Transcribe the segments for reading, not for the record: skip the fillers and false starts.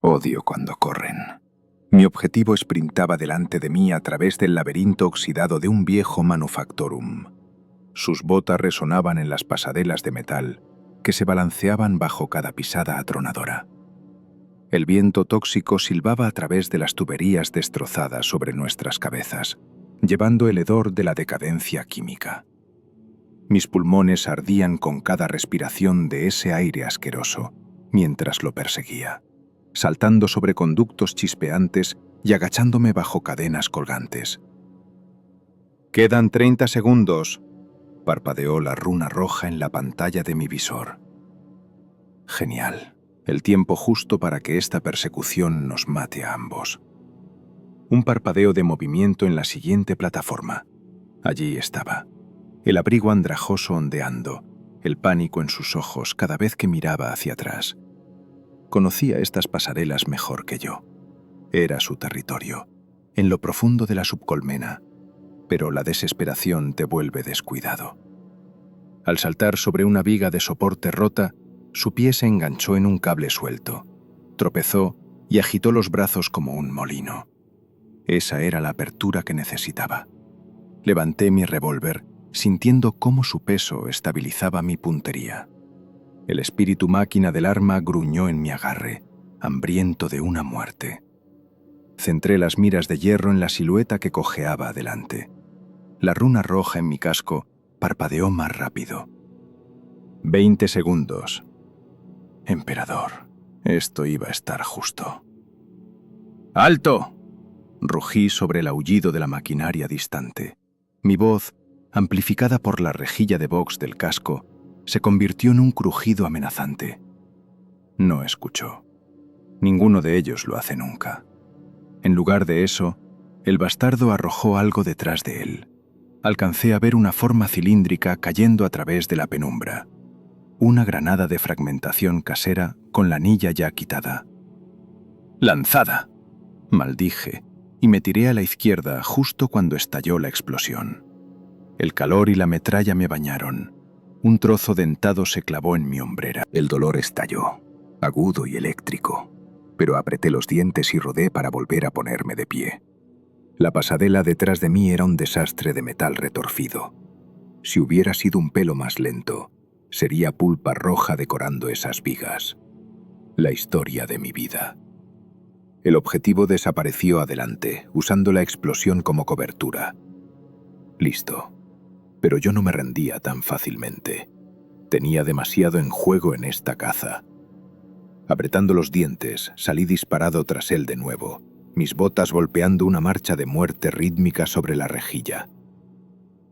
Odio cuando corren. Mi objetivo sprintaba delante de mí a través del laberinto oxidado de un viejo manufactorum. Sus botas resonaban en las pasarelas de metal que se balanceaban bajo cada pisada atronadora. El viento tóxico silbaba a través de las tuberías destrozadas sobre nuestras cabezas, llevando el hedor de la decadencia química. Mis pulmones ardían con cada respiración de ese aire asqueroso mientras lo perseguía, saltando sobre conductos chispeantes y agachándome bajo cadenas colgantes. «Quedan 30 segundos», parpadeó la runa roja en la pantalla de mi visor. Genial, el tiempo justo para que esta persecución nos mate a ambos. Un parpadeo de movimiento en la siguiente plataforma. Allí estaba, el abrigo andrajoso ondeando, el pánico en sus ojos cada vez que miraba hacia atrás. Conocía estas pasarelas mejor que yo. Era su territorio, en lo profundo de la subcolmena, pero la desesperación te vuelve descuidado. Al saltar sobre una viga de soporte rota, su pie se enganchó en un cable suelto, tropezó y agitó los brazos como un molino. Esa era la apertura que necesitaba. Levanté mi revólver, sintiendo cómo su peso estabilizaba mi puntería. El espíritu máquina del arma gruñó en mi agarre, hambriento de una muerte. Centré las miras de hierro en la silueta que cojeaba adelante. La runa roja en mi casco parpadeó más rápido. 20 segundos. Emperador, esto iba a estar justo. ¡Alto!, rugí sobre el aullido de la maquinaria distante. Mi voz, amplificada por la rejilla de box del casco, se convirtió en un crujido amenazante. No escuchó. Ninguno de ellos lo hace nunca. En lugar de eso, el bastardo arrojó algo detrás de él. Alcancé a ver una forma cilíndrica cayendo a través de la penumbra. Una granada de fragmentación casera con la anilla ya quitada. ¡Lanzada!, maldije, y me tiré a la izquierda justo cuando estalló la explosión. El calor y la metralla me bañaron. Un trozo dentado se clavó en mi hombrera. El dolor estalló, agudo y eléctrico, pero apreté los dientes y rodé para volver a ponerme de pie. La pasarela detrás de mí era un desastre de metal retorcido. Si hubiera sido un pelo más lento, sería pulpa roja decorando esas vigas. La historia de mi vida. El objetivo desapareció adelante, usando la explosión como cobertura. Listo. Pero yo no me rendía tan fácilmente. Tenía demasiado en juego en esta caza. Apretando los dientes, salí disparado tras él de nuevo, mis botas golpeando una marcha de muerte rítmica sobre la rejilla.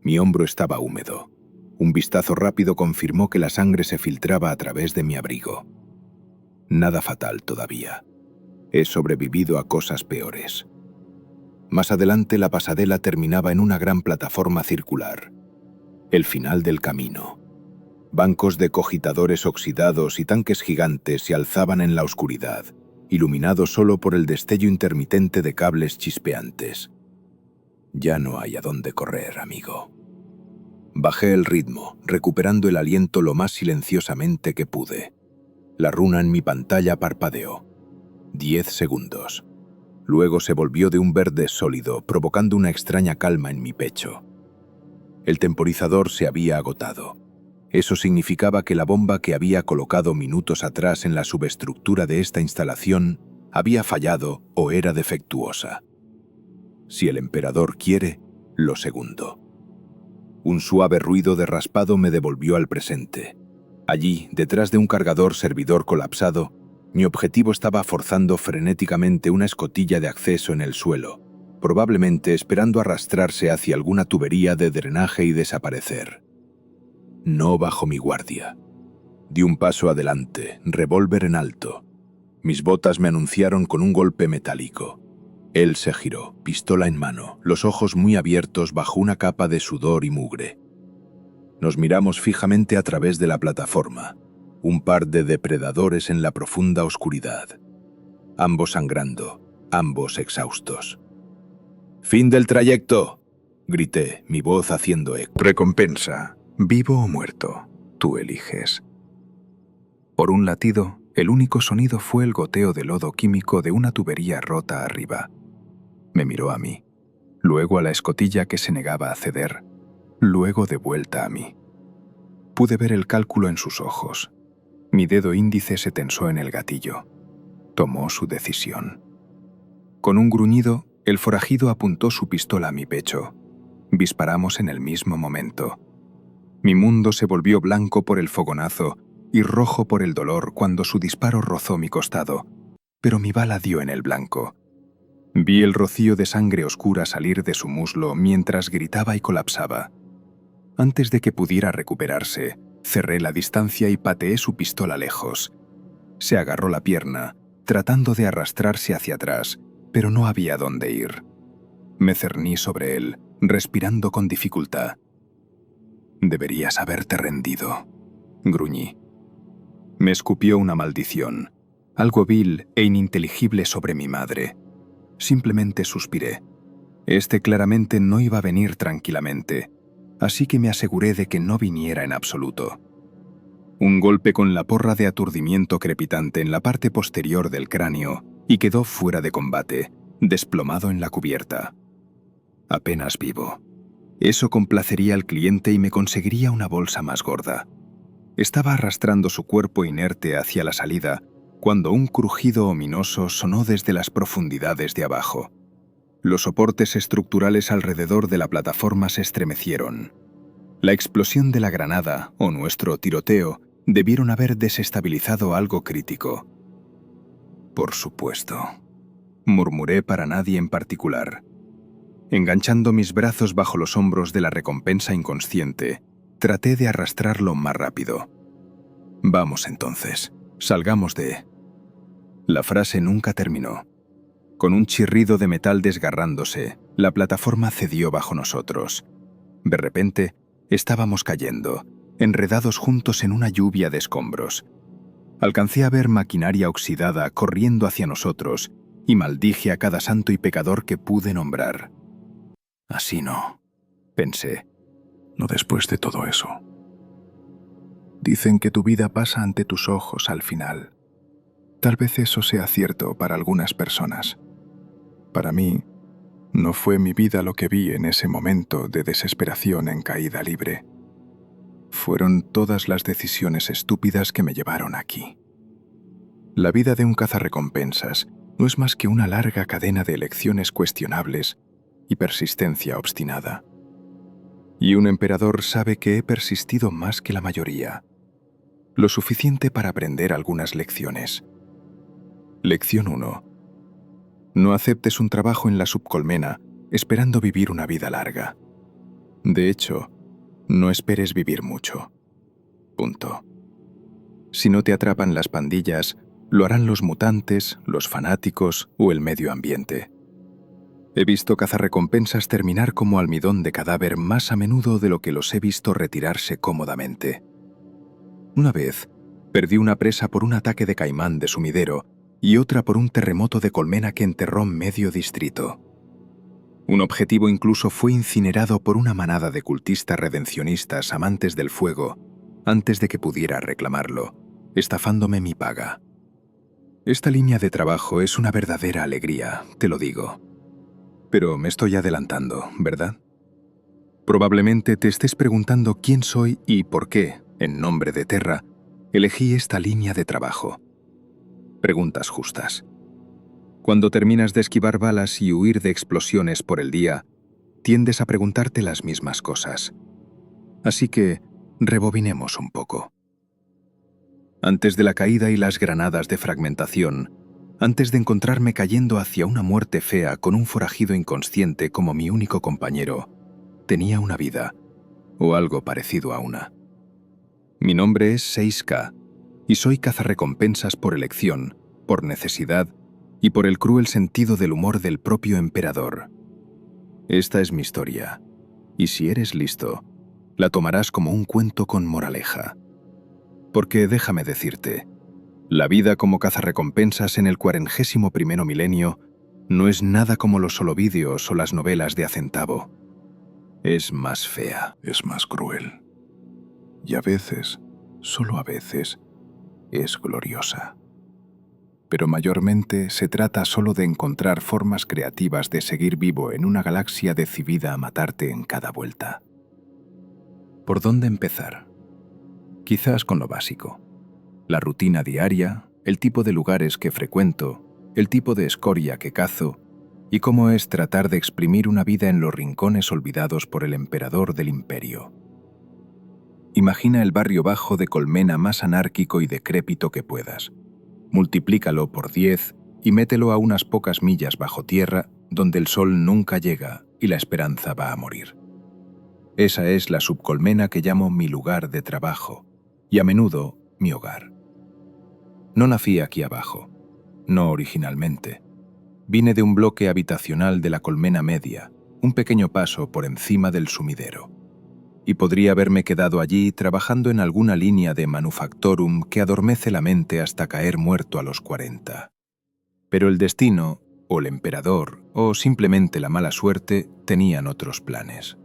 Mi hombro estaba húmedo. Un vistazo rápido confirmó que la sangre se filtraba a través de mi abrigo. Nada fatal todavía. He sobrevivido a cosas peores. Más adelante la pasarela terminaba en una gran plataforma circular. El final del camino. Bancos de cogitadores oxidados y tanques gigantes se alzaban en la oscuridad, iluminados solo por el destello intermitente de cables chispeantes. Ya no hay a dónde correr, amigo. Bajé el ritmo, recuperando el aliento lo más silenciosamente que pude. La runa en mi pantalla parpadeó. 10 segundos. Luego se volvió de un verde sólido, provocando una extraña calma en mi pecho. El temporizador se había agotado. Eso significaba que la bomba que había colocado minutos atrás en la subestructura de esta instalación había fallado o era defectuosa. Si el emperador quiere, lo segundo. Un suave ruido de raspado me devolvió al presente. Allí, detrás de un cargador servidor colapsado, mi objetivo estaba forzando frenéticamente una escotilla de acceso en el suelo, probablemente esperando arrastrarse hacia alguna tubería de drenaje y desaparecer. No bajo mi guardia. Di un paso adelante, revólver en alto. Mis botas me anunciaron con un golpe metálico. Él se giró, pistola en mano, los ojos muy abiertos bajo una capa de sudor y mugre. Nos miramos fijamente a través de la plataforma, un par de depredadores en la profunda oscuridad. Ambos sangrando, ambos exhaustos. «¡Fin del trayecto!», grité, mi voz haciendo eco. Recompensa. Vivo o muerto, tú eliges. Por un latido, El único sonido fue el goteo de lodo químico de una tubería rota arriba. Me miró a mí, luego a la escotilla que se negaba a ceder, luego de vuelta a mí. Pude ver el cálculo en sus ojos. Mi dedo índice se tensó en el gatillo. Tomó su decisión. Con un gruñido, el forajido apuntó su pistola a mi pecho. Disparamos en el mismo momento. Mi mundo se volvió blanco por el fogonazo y rojo por el dolor cuando su disparo rozó mi costado, pero mi bala dio en el blanco. Vi el rocío de sangre oscura salir de su muslo mientras gritaba y colapsaba. Antes de que pudiera recuperarse, cerré la distancia y pateé su pistola lejos. Se agarró la pierna, tratando de arrastrarse hacia atrás, pero no había dónde ir. Me cerní sobre él, respirando con dificultad. «Deberías haberte rendido», gruñí. Me escupió una maldición, algo vil e ininteligible sobre mi madre. Simplemente suspiré. Este claramente no iba a venir tranquilamente, así que me aseguré de que no viniera en absoluto. Un golpe con la porra de aturdimiento crepitante en la parte posterior del cráneo y quedó fuera de combate, desplomado en la cubierta. Apenas vivo. Eso complacería al cliente y me conseguiría una bolsa más gorda. Estaba arrastrando su cuerpo inerte hacia la salida cuando un crujido ominoso sonó desde las profundidades de abajo. Los soportes estructurales alrededor de la plataforma se estremecieron. La explosión de la granada o nuestro tiroteo debieron haber desestabilizado algo crítico. Por supuesto, murmuré para nadie en particular. Enganchando mis brazos bajo los hombros de la recompensa inconsciente, traté de arrastrarlo más rápido. «Vamos entonces, salgamos de...». La frase nunca terminó. Con un chirrido de metal desgarrándose, la plataforma cedió bajo nosotros. De repente, estábamos cayendo, enredados juntos en una lluvia de escombros. Alcancé a ver maquinaria oxidada corriendo hacia nosotros y maldije a cada santo y pecador que pude nombrar. «Así no», pensé. «No después de todo eso». Dicen que tu vida pasa ante tus ojos al final. Tal vez eso sea cierto para algunas personas. Para mí, no fue mi vida lo que vi en ese momento de desesperación en caída libre. Fueron todas las decisiones estúpidas que me llevaron aquí. La vida de un cazarrecompensas no es más que una larga cadena de elecciones cuestionables y persistencia obstinada. Y un emperador sabe que he persistido más que la mayoría. Lo suficiente para aprender algunas lecciones. Lección 1. No aceptes un trabajo en la subcolmena esperando vivir una vida larga. De hecho, no esperes vivir mucho. Punto. Si no te atrapan las pandillas, lo harán los mutantes, los fanáticos o el medio ambiente. He visto cazarrecompensas terminar como almidón de cadáver más a menudo de lo que los he visto retirarse cómodamente. Una vez, perdí una presa por un ataque de caimán de sumidero y otra por un terremoto de colmena que enterró medio distrito. Un objetivo incluso fue incinerado por una manada de cultistas redencionistas amantes del fuego antes de que pudiera reclamarlo, estafándome mi paga. Esta línea de trabajo es una verdadera alegría, te lo digo. Pero me estoy adelantando, ¿verdad? Probablemente te estés preguntando quién soy y por qué, en nombre de Terra, elegí esta línea de trabajo. Preguntas justas. Cuando terminas de esquivar balas y huir de explosiones por el día, tiendes a preguntarte las mismas cosas. Así que, rebobinemos un poco. Antes de la caída y las granadas de fragmentación, antes de encontrarme cayendo hacia una muerte fea con un forajido inconsciente como mi único compañero, tenía una vida, o algo parecido a una. Mi nombre es 6K, y soy cazarrecompensas por elección, por necesidad y por el cruel sentido del humor del propio emperador. Esta es mi historia, y si eres listo, la tomarás como un cuento con moraleja. Porque déjame decirte, la vida como cazarrecompensas en el 41º milenio no es nada como los holovídeos o las novelas de a centavo. Es más fea, es más cruel. Y a veces, solo a veces, es gloriosa. pero mayormente se trata solo de encontrar formas creativas de seguir vivo en una galaxia decidida a matarte en cada vuelta. ¿Por dónde empezar? Quizás con lo básico. La rutina diaria, el tipo de lugares que frecuento, el tipo de escoria que cazo y cómo es tratar de exprimir una vida en los rincones olvidados por el emperador del imperio. Imagina el barrio bajo de Colmena más anárquico y decrépito que puedas. Multiplícalo por 10 y mételo a unas pocas millas bajo tierra donde el sol nunca llega y la esperanza va a morir. Esa es la subcolmena que llamo mi lugar de trabajo y a menudo mi hogar. No nací aquí abajo, no originalmente. Vine de un bloque habitacional de la Colmena Media, un pequeño paso por encima del sumidero. Y podría haberme quedado allí trabajando en alguna línea de manufactorum que adormece la mente hasta caer muerto a los 40. Pero el destino, o el emperador, o simplemente la mala suerte, tenían otros planes.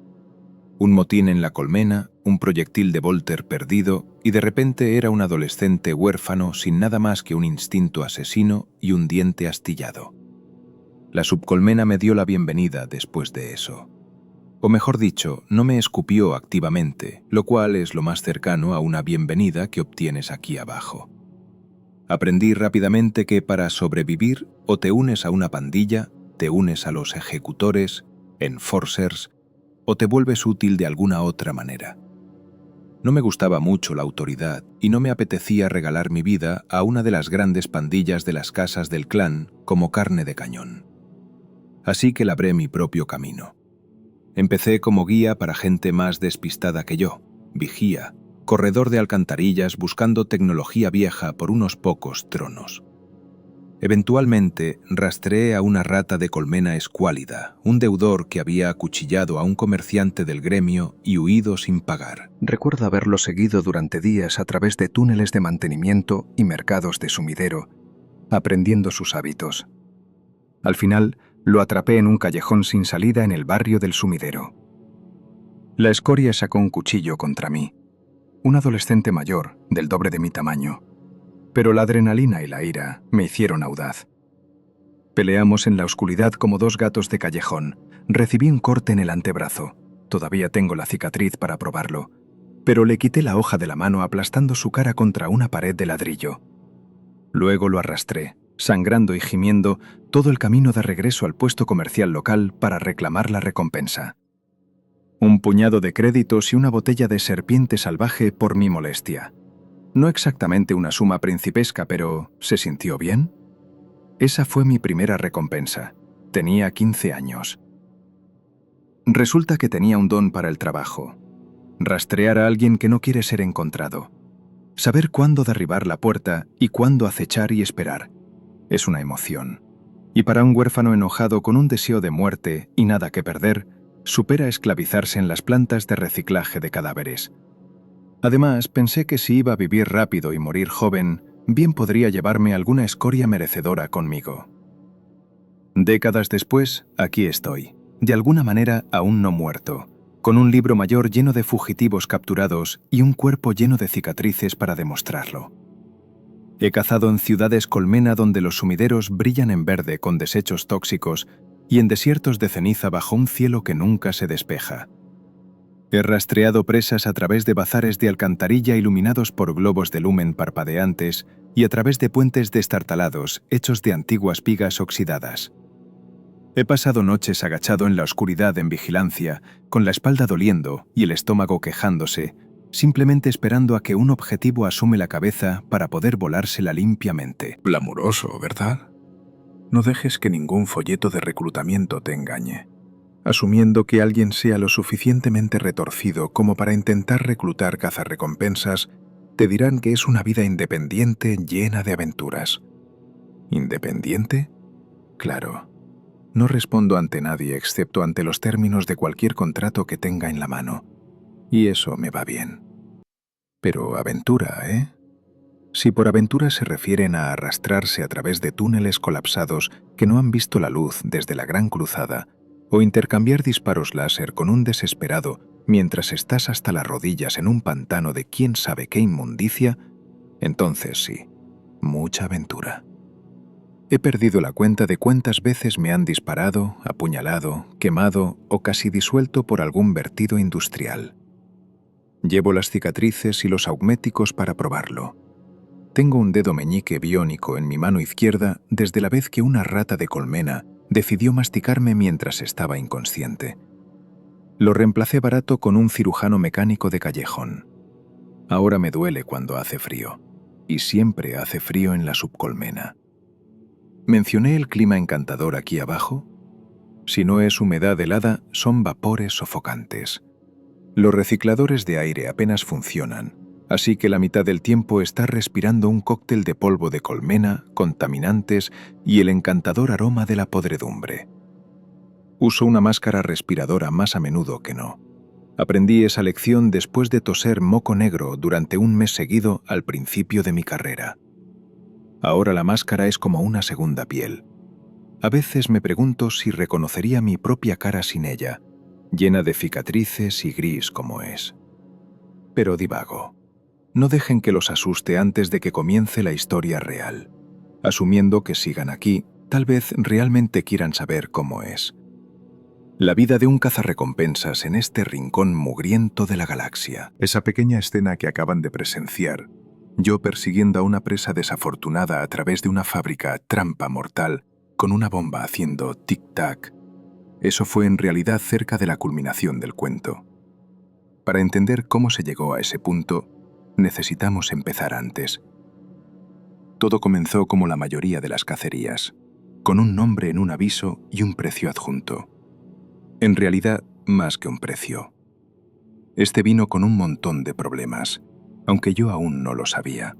Un motín en la colmena, un proyectil de Volter perdido, y de repente era un adolescente huérfano sin nada más que un instinto asesino y un diente astillado. La subcolmena me dio la bienvenida después de eso. O mejor dicho, no me escupió activamente, lo cual es lo más cercano a una bienvenida que obtienes aquí abajo. Aprendí rápidamente que para sobrevivir o te unes a una pandilla, te unes a los ejecutores, enforcers, o te vuelves útil de alguna otra manera. No me gustaba mucho la autoridad y no me apetecía regalar mi vida a una de las grandes pandillas de las casas del clan como carne de cañón. Así que labré mi propio camino. Empecé como guía para gente más despistada que yo, vigía, corredor de alcantarillas buscando tecnología vieja por unos pocos tronos. Eventualmente rastreé a una rata de colmena escuálida, un deudor que había acuchillado a un comerciante del gremio y huido sin pagar. Recuerdo haberlo seguido durante días a través de túneles de mantenimiento y mercados de sumidero, aprendiendo sus hábitos. Al final, lo atrapé en un callejón sin salida en el barrio del sumidero. La escoria sacó un cuchillo contra mí. Un adolescente mayor, del doble de mi tamaño. Pero la adrenalina y la ira me hicieron audaz. Peleamos en la oscuridad como dos gatos de callejón. Recibí un corte en el antebrazo. Todavía tengo la cicatriz para probarlo. Pero le quité la hoja de la mano aplastando su cara contra una pared de ladrillo. Luego lo arrastré, sangrando y gimiendo, todo el camino de regreso al puesto comercial local para reclamar la recompensa. Un puñado de créditos y una botella de serpiente salvaje por mi molestia. No exactamente una suma principesca, pero ¿se sintió bien? Esa fue mi primera recompensa. Tenía 15 años. Resulta que tenía un don para el trabajo. Rastrear a alguien que no quiere ser encontrado. Saber cuándo derribar la puerta y cuándo acechar y esperar. Es una emoción. Y para un huérfano enojado con un deseo de muerte y nada que perder, supera esclavizarse en las plantas de reciclaje de cadáveres. Además, pensé que si iba a vivir rápido y morir joven, bien podría llevarme alguna escoria merecedora conmigo. Décadas después, aquí estoy, de alguna manera aún no muerto, con un libro mayor lleno de fugitivos capturados y un cuerpo lleno de cicatrices para demostrarlo. He cazado en ciudades colmena donde los sumideros brillan en verde con desechos tóxicos y en desiertos de ceniza bajo un cielo que nunca se despeja. He rastreado presas a través de bazares de alcantarilla iluminados por globos de lumen parpadeantes y a través de puentes destartalados hechos de antiguas vigas oxidadas. He pasado noches agachado en la oscuridad en vigilancia, con la espalda doliendo y el estómago quejándose, simplemente esperando a que un objetivo asume la cabeza para poder volársela limpiamente. Glamuroso, ¿verdad? No dejes que ningún folleto de reclutamiento te engañe. Asumiendo que alguien sea lo suficientemente retorcido como para intentar reclutar cazarrecompensas, te dirán que es una vida independiente llena de aventuras. ¿Independiente? Claro. No respondo ante nadie excepto ante los términos de cualquier contrato que tenga en la mano. Y eso me va bien. Pero aventura, ¿eh? Si por aventura se refieren a arrastrarse a través de túneles colapsados que no han visto la luz desde la Gran Cruzada, o intercambiar disparos láser con un desesperado mientras estás hasta las rodillas en un pantano de quién sabe qué inmundicia, entonces sí, mucha aventura. He perdido la cuenta de cuántas veces me han disparado, apuñalado, quemado o casi disuelto por algún vertido industrial. Llevo las cicatrices y los augméticos para probarlo. Tengo un dedo meñique biónico en mi mano izquierda desde la vez que una rata de colmena decidió masticarme mientras estaba inconsciente. Lo reemplacé barato con un cirujano mecánico de callejón. Ahora me duele cuando hace frío, y siempre hace frío en la subcolmena. ¿Mencioné el clima encantador aquí abajo? Si no es humedad helada, son vapores sofocantes. Los recicladores de aire apenas funcionan, así que la mitad del tiempo estás respirando un cóctel de polvo de colmena, contaminantes y el encantador aroma de la podredumbre. Uso una máscara respiradora más a menudo que no. Aprendí esa lección después de toser moco negro durante un mes seguido al principio de mi carrera. Ahora la máscara es como una segunda piel. A veces me pregunto si reconocería mi propia cara sin ella, llena de cicatrices y gris como es. Pero divago. No dejen que los asuste antes de que comience la historia real. Asumiendo que sigan aquí, tal vez realmente quieran saber cómo es. La vida de un cazarrecompensas en este rincón mugriento de la galaxia. Esa pequeña escena que acaban de presenciar, yo persiguiendo a una presa desafortunada a través de una fábrica trampa mortal con una bomba haciendo tic-tac, eso fue en realidad cerca de la culminación del cuento. Para entender cómo se llegó a ese punto, necesitamos empezar antes. Todo comenzó como la mayoría de las cacerías, con un nombre en un aviso y un precio adjunto. En realidad, más que un precio. Este vino con un montón de problemas, aunque yo aún no lo sabía.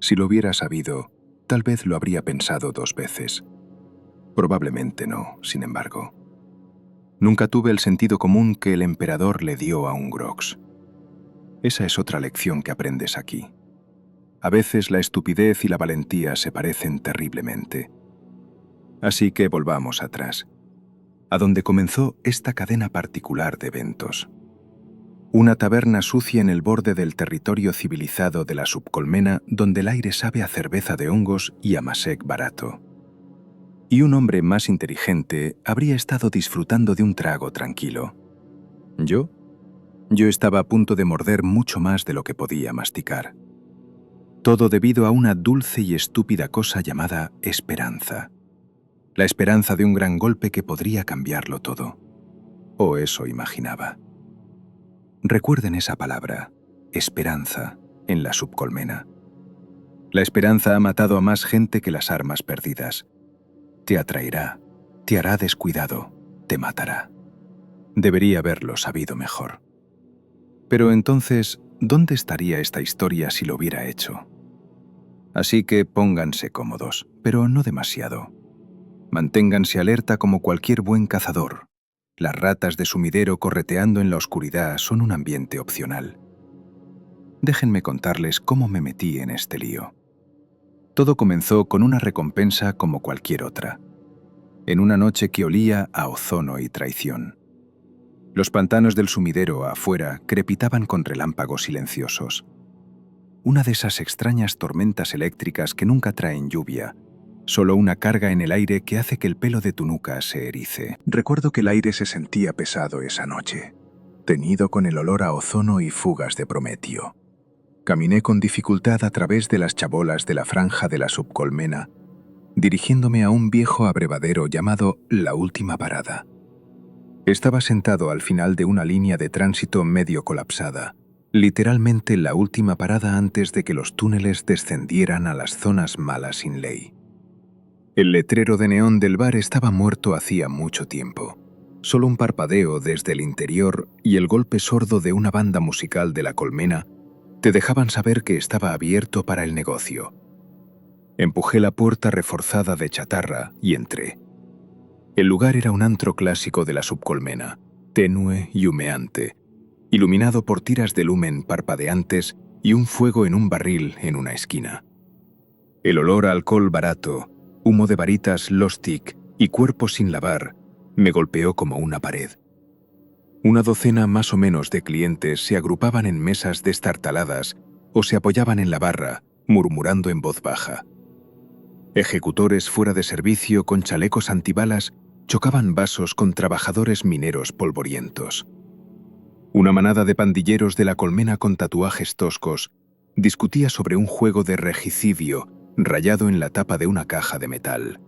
Si lo hubiera sabido, tal vez lo habría pensado 2 veces. Probablemente no, sin embargo. Nunca tuve el sentido común que el emperador le dio a un Grox. Esa es otra lección que aprendes aquí. A veces la estupidez y la valentía se parecen terriblemente. Así que volvamos atrás, a donde comenzó esta cadena particular de eventos. Una taberna sucia en el borde del territorio civilizado de la subcolmena donde el aire sabe a cerveza de hongos y a masec barato. Y un hombre más inteligente habría estado disfrutando de un trago tranquilo. ¿Yo? Yo estaba a punto de morder mucho más de lo que podía masticar. Todo debido a una dulce y estúpida cosa llamada esperanza. La esperanza de un gran golpe que podría cambiarlo todo. O eso imaginaba. Recuerden esa palabra, esperanza, en la subcolmena. La esperanza ha matado a más gente que las armas perdidas. Te atraerá, te hará descuidado, te matará. Debería haberlo sabido mejor. Pero entonces, ¿dónde estaría esta historia si lo hubiera hecho? Así que pónganse cómodos, pero no demasiado. Manténganse alerta como cualquier buen cazador. Las ratas de sumidero correteando en la oscuridad son un ambiente opcional. Déjenme contarles cómo me metí en este lío. Todo comenzó con una recompensa como cualquier otra. En una noche que olía a ozono y traición. Los pantanos del sumidero afuera crepitaban con relámpagos silenciosos. Una de esas extrañas tormentas eléctricas que nunca traen lluvia, solo una carga en el aire que hace que el pelo de tu nuca se erice. Recuerdo que el aire se sentía pesado esa noche, teñido con el olor a ozono y fugas de prometio. Caminé con dificultad a través de las chabolas de la franja de la subcolmena, dirigiéndome a un viejo abrevadero llamado La Última Parada. Estaba sentado al final de una línea de tránsito medio colapsada, literalmente la última parada antes de que los túneles descendieran a las zonas malas sin ley. El letrero de neón del bar estaba muerto hacía mucho tiempo. Solo un parpadeo desde el interior y el golpe sordo de una banda musical de la colmena te dejaban saber que estaba abierto para el negocio. Empujé la puerta reforzada de chatarra y entré. El lugar era un antro clásico de la subcolmena, tenue y humeante, iluminado por tiras de lumen parpadeantes y un fuego en un barril en una esquina. El olor a alcohol barato, humo de varitas Lostic y cuerpos sin lavar me golpeó como una pared. Una docena más o menos de clientes se agrupaban en mesas destartaladas o se apoyaban en la barra, murmurando en voz baja. Ejecutores fuera de servicio con chalecos antibalas chocaban vasos con trabajadores mineros polvorientos. Una manada de pandilleros de la colmena con tatuajes toscos discutía sobre un juego de regicidio rayado en la tapa de una caja de metal.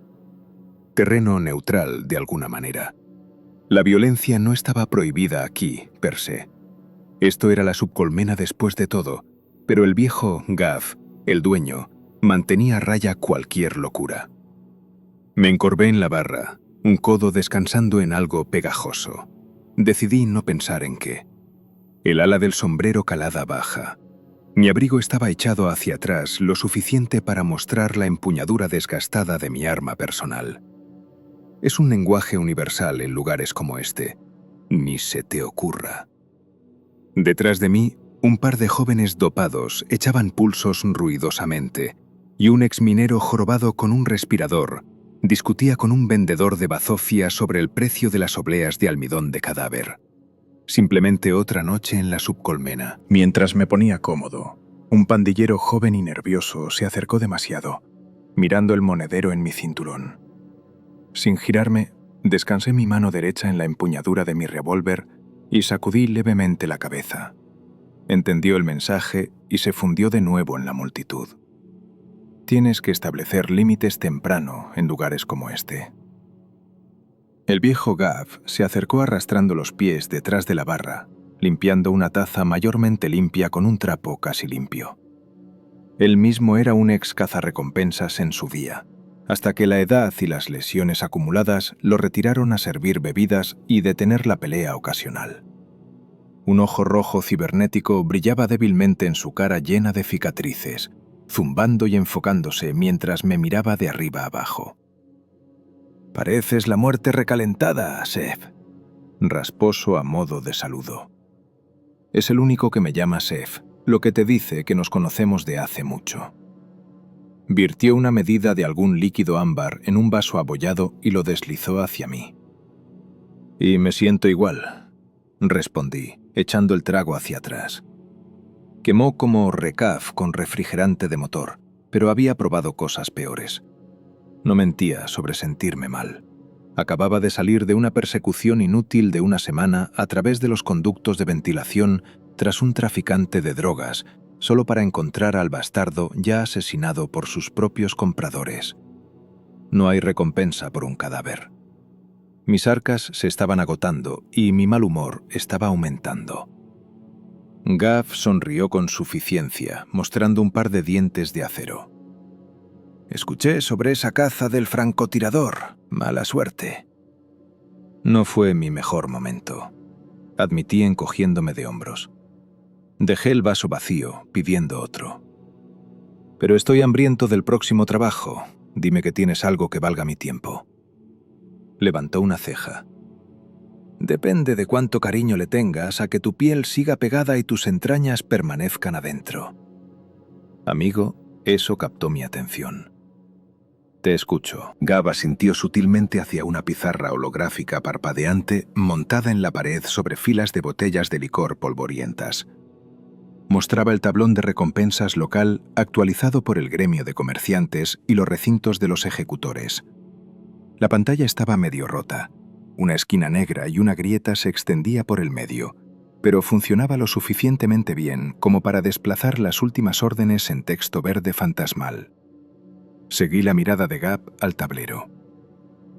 Terreno neutral, de alguna manera. La violencia no estaba prohibida aquí, per se. Esto era la subcolmena después de todo, pero el viejo Gav, el dueño, mantenía a raya cualquier locura. Me encorvé en la barra, un codo descansando en algo pegajoso. Decidí no pensar en qué. El ala del sombrero calada baja. Mi abrigo estaba echado hacia atrás lo suficiente para mostrar la empuñadura desgastada de mi arma personal. Es un lenguaje universal en lugares como este. Ni se te ocurra. Detrás de mí, un par de jóvenes dopados echaban pulsos ruidosamente, y un exminero jorobado con un respirador discutía con un vendedor de bazofia sobre el precio de las obleas de almidón de cadáver. Simplemente otra noche en la subcolmena. Mientras me ponía cómodo, un pandillero joven y nervioso se acercó demasiado, mirando el monedero en mi cinturón. Sin girarme, descansé mi mano derecha en la empuñadura de mi revólver y sacudí levemente la cabeza. Entendió el mensaje y se fundió de nuevo en la multitud. Tienes que establecer límites temprano en lugares como este. El viejo Gav se acercó arrastrando los pies detrás de la barra, limpiando una taza mayormente limpia con un trapo casi limpio. Él mismo era un ex cazarrecompensas en su día, hasta que la edad y las lesiones acumuladas lo retiraron a servir bebidas y detener la pelea ocasional. Un ojo rojo cibernético brillaba débilmente en su cara llena de cicatrices, zumbando y enfocándose mientras me miraba de arriba abajo. «Pareces la muerte recalentada, Sef», rasposo a modo de saludo. Es el único que me llama Sef, lo que te dice que nos conocemos de hace mucho. Virtió una medida de algún líquido ámbar en un vaso abollado y lo deslizó hacia mí. «Y me siento igual», respondí, echando el trago hacia atrás. Quemó como recaf con refrigerante de motor, pero había probado cosas peores. No mentía sobre sentirme mal. Acababa de salir de una persecución inútil de una semana a través de los conductos de ventilación tras un traficante de drogas, solo para encontrar al bastardo ya asesinado por sus propios compradores. No hay recompensa por un cadáver. Mis arcas se estaban agotando y mi mal humor estaba aumentando. Gav sonrió con suficiencia, mostrando un par de dientes de acero. «Escuché sobre esa caza del francotirador. Mala suerte». No fue mi mejor momento, admití encogiéndome de hombros. Dejé el vaso vacío, pidiendo otro. «Pero estoy hambriento del próximo trabajo. Dime que tienes algo que valga mi tiempo». Levantó una ceja. «Depende de cuánto cariño le tengas a que tu piel siga pegada y tus entrañas permanezcan adentro». Amigo, eso captó mi atención. «Te escucho». Gav asintió sutilmente hacia una pizarra holográfica parpadeante montada en la pared sobre filas de botellas de licor polvorientas. Mostraba el tablón de recompensas local actualizado por el gremio de comerciantes y los recintos de los ejecutores. La pantalla estaba medio rota. Una esquina negra y una grieta se extendía por el medio, pero funcionaba lo suficientemente bien como para desplazar las últimas órdenes en texto verde fantasmal. Seguí la mirada de Gav al tablero.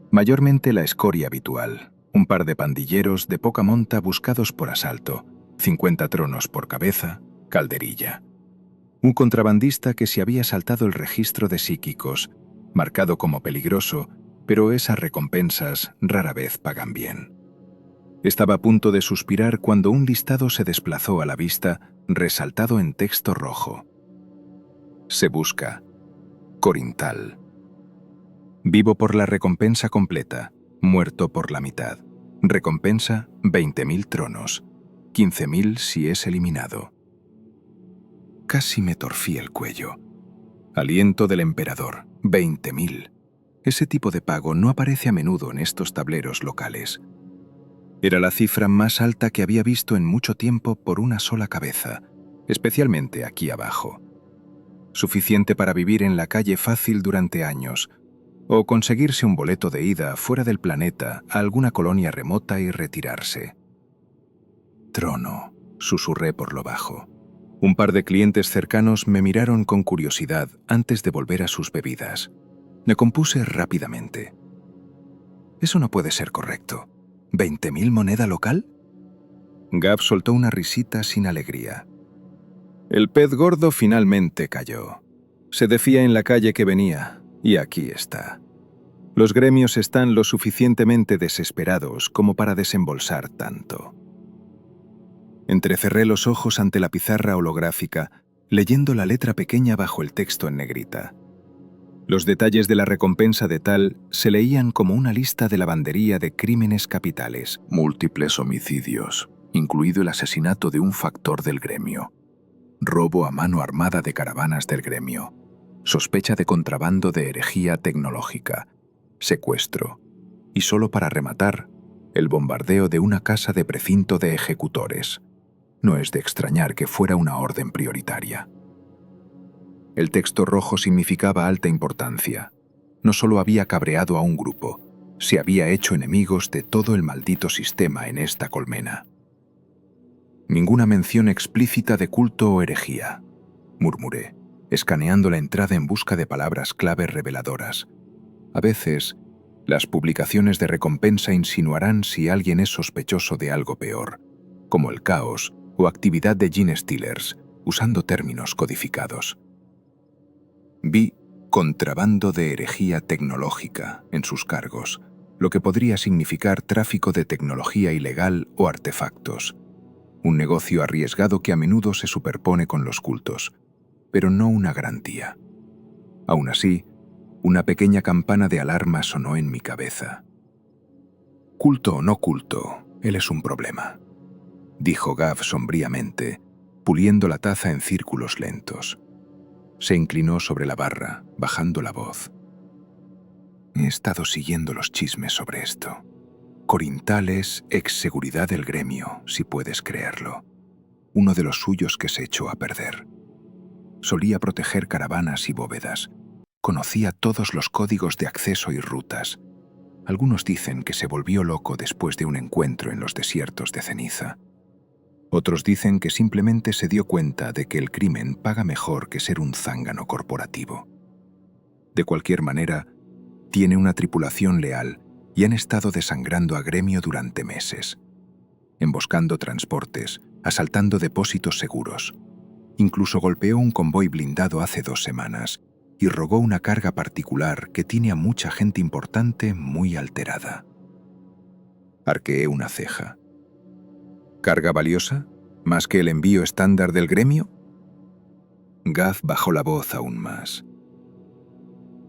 Mayormente la escoria habitual, un par de pandilleros de poca monta buscados por asalto, 50 tronos por cabeza, calderilla. Un contrabandista que se había saltado el registro de psíquicos, marcado como peligroso, pero esas recompensas rara vez pagan bien. Estaba a punto de suspirar cuando un listado se desplazó a la vista, resaltado en texto rojo. Se busca Corintal. Vivo por la recompensa completa, muerto por la mitad. Recompensa 20.000 tronos, 15.000 si es eliminado. Casi me torcí el cuello. Aliento del emperador, 20.000. Ese tipo de pago no aparece a menudo en estos tableros locales. Era la cifra más alta que había visto en mucho tiempo por una sola cabeza, especialmente aquí abajo. suficiente para vivir en la calle fácil durante años, o conseguirse un boleto de ida fuera del planeta a alguna colonia remota y retirarse. Trono, susurré por lo bajo. Un par de clientes cercanos me miraron con curiosidad antes de volver a sus bebidas. Me compuse rápidamente. Eso no puede ser correcto. ¿20.000 moneda local? Gav soltó una risita sin alegría. El pez gordo finalmente cayó. Se decía en la calle que venía, y aquí está. Los gremios están lo suficientemente desesperados como para desembolsar tanto. Entrecerré los ojos ante la pizarra holográfica, leyendo la letra pequeña bajo el texto en negrita. Los detalles de la recompensa de tal se leían como una lista de lavandería de crímenes capitales. Múltiples homicidios, incluido el asesinato de un factor del gremio. Robo a mano armada de caravanas del gremio. Sospecha de contrabando de herejía tecnológica. Secuestro. Y solo para rematar, el bombardeo de una casa de precinto de ejecutores. No es de extrañar que fuera una orden prioritaria. El texto rojo significaba alta importancia. No solo había cabreado a un grupo, se había hecho enemigos de todo el maldito sistema en esta colmena. Ninguna mención explícita de culto o herejía, murmuré, escaneando la entrada en busca de palabras clave reveladoras. A veces, las publicaciones de recompensa insinuarán si alguien es sospechoso de algo peor, como el caos o actividad de Gene Stealers, usando términos codificados. Vi contrabando de herejía tecnológica en sus cargos, lo que podría significar tráfico de tecnología ilegal o artefactos. Un negocio arriesgado que a menudo se superpone con los cultos, pero no una garantía. Aún así, una pequeña campana de alarma sonó en mi cabeza. Culto o no culto, él es un problema, dijo Gav sombríamente, puliendo la taza en círculos lentos. Se inclinó sobre la barra, bajando la voz. He estado siguiendo los chismes sobre esto. Corintales, ex seguridad del gremio, si puedes creerlo. Uno de los suyos que se echó a perder. Solía proteger caravanas y bóvedas. Conocía todos los códigos de acceso y rutas. Algunos dicen que se volvió loco después de un encuentro en los desiertos de ceniza. Otros dicen que simplemente se dio cuenta de que el crimen paga mejor que ser un zángano corporativo. De cualquier manera, tiene una tripulación leal y han estado desangrando a gremio durante meses, emboscando transportes, asaltando depósitos seguros. Incluso golpeó un convoy blindado hace 2 semanas y robó una carga particular que tiene a mucha gente importante muy alterada. Arqueé una ceja. ¿Carga valiosa? ¿Más que el envío estándar del gremio? Gav bajó la voz aún más.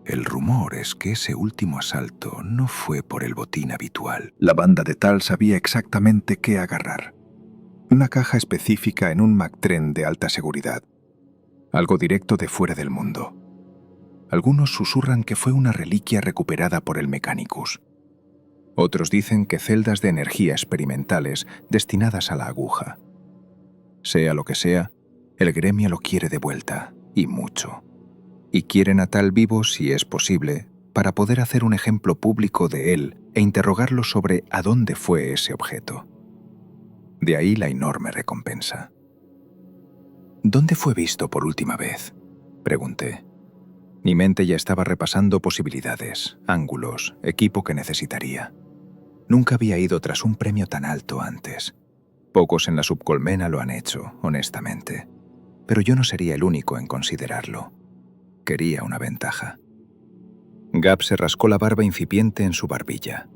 El rumor es que ese último asalto no fue por el botín habitual. La banda de Tal sabía exactamente qué agarrar. Una caja específica en un MacTren de alta seguridad. Algo directo de fuera del mundo. Algunos susurran que fue una reliquia recuperada por el Mechanicus. Otros dicen que celdas de energía experimentales destinadas a la aguja. Sea lo que sea, el gremio lo quiere de vuelta, y mucho. Y quieren a Tal vivo si es posible, para poder hacer un ejemplo público de él e interrogarlo sobre a dónde fue ese objeto. De ahí la enorme recompensa. ¿Dónde fue visto por última vez?, pregunté. Mi mente ya estaba repasando posibilidades, ángulos, equipo que necesitaría. Nunca había ido tras un premio tan alto antes. Pocos en la subcolmena lo han hecho, honestamente. Pero yo no sería el único en considerarlo. Quería una ventaja. Gav se rascó la barba incipiente en su barbilla.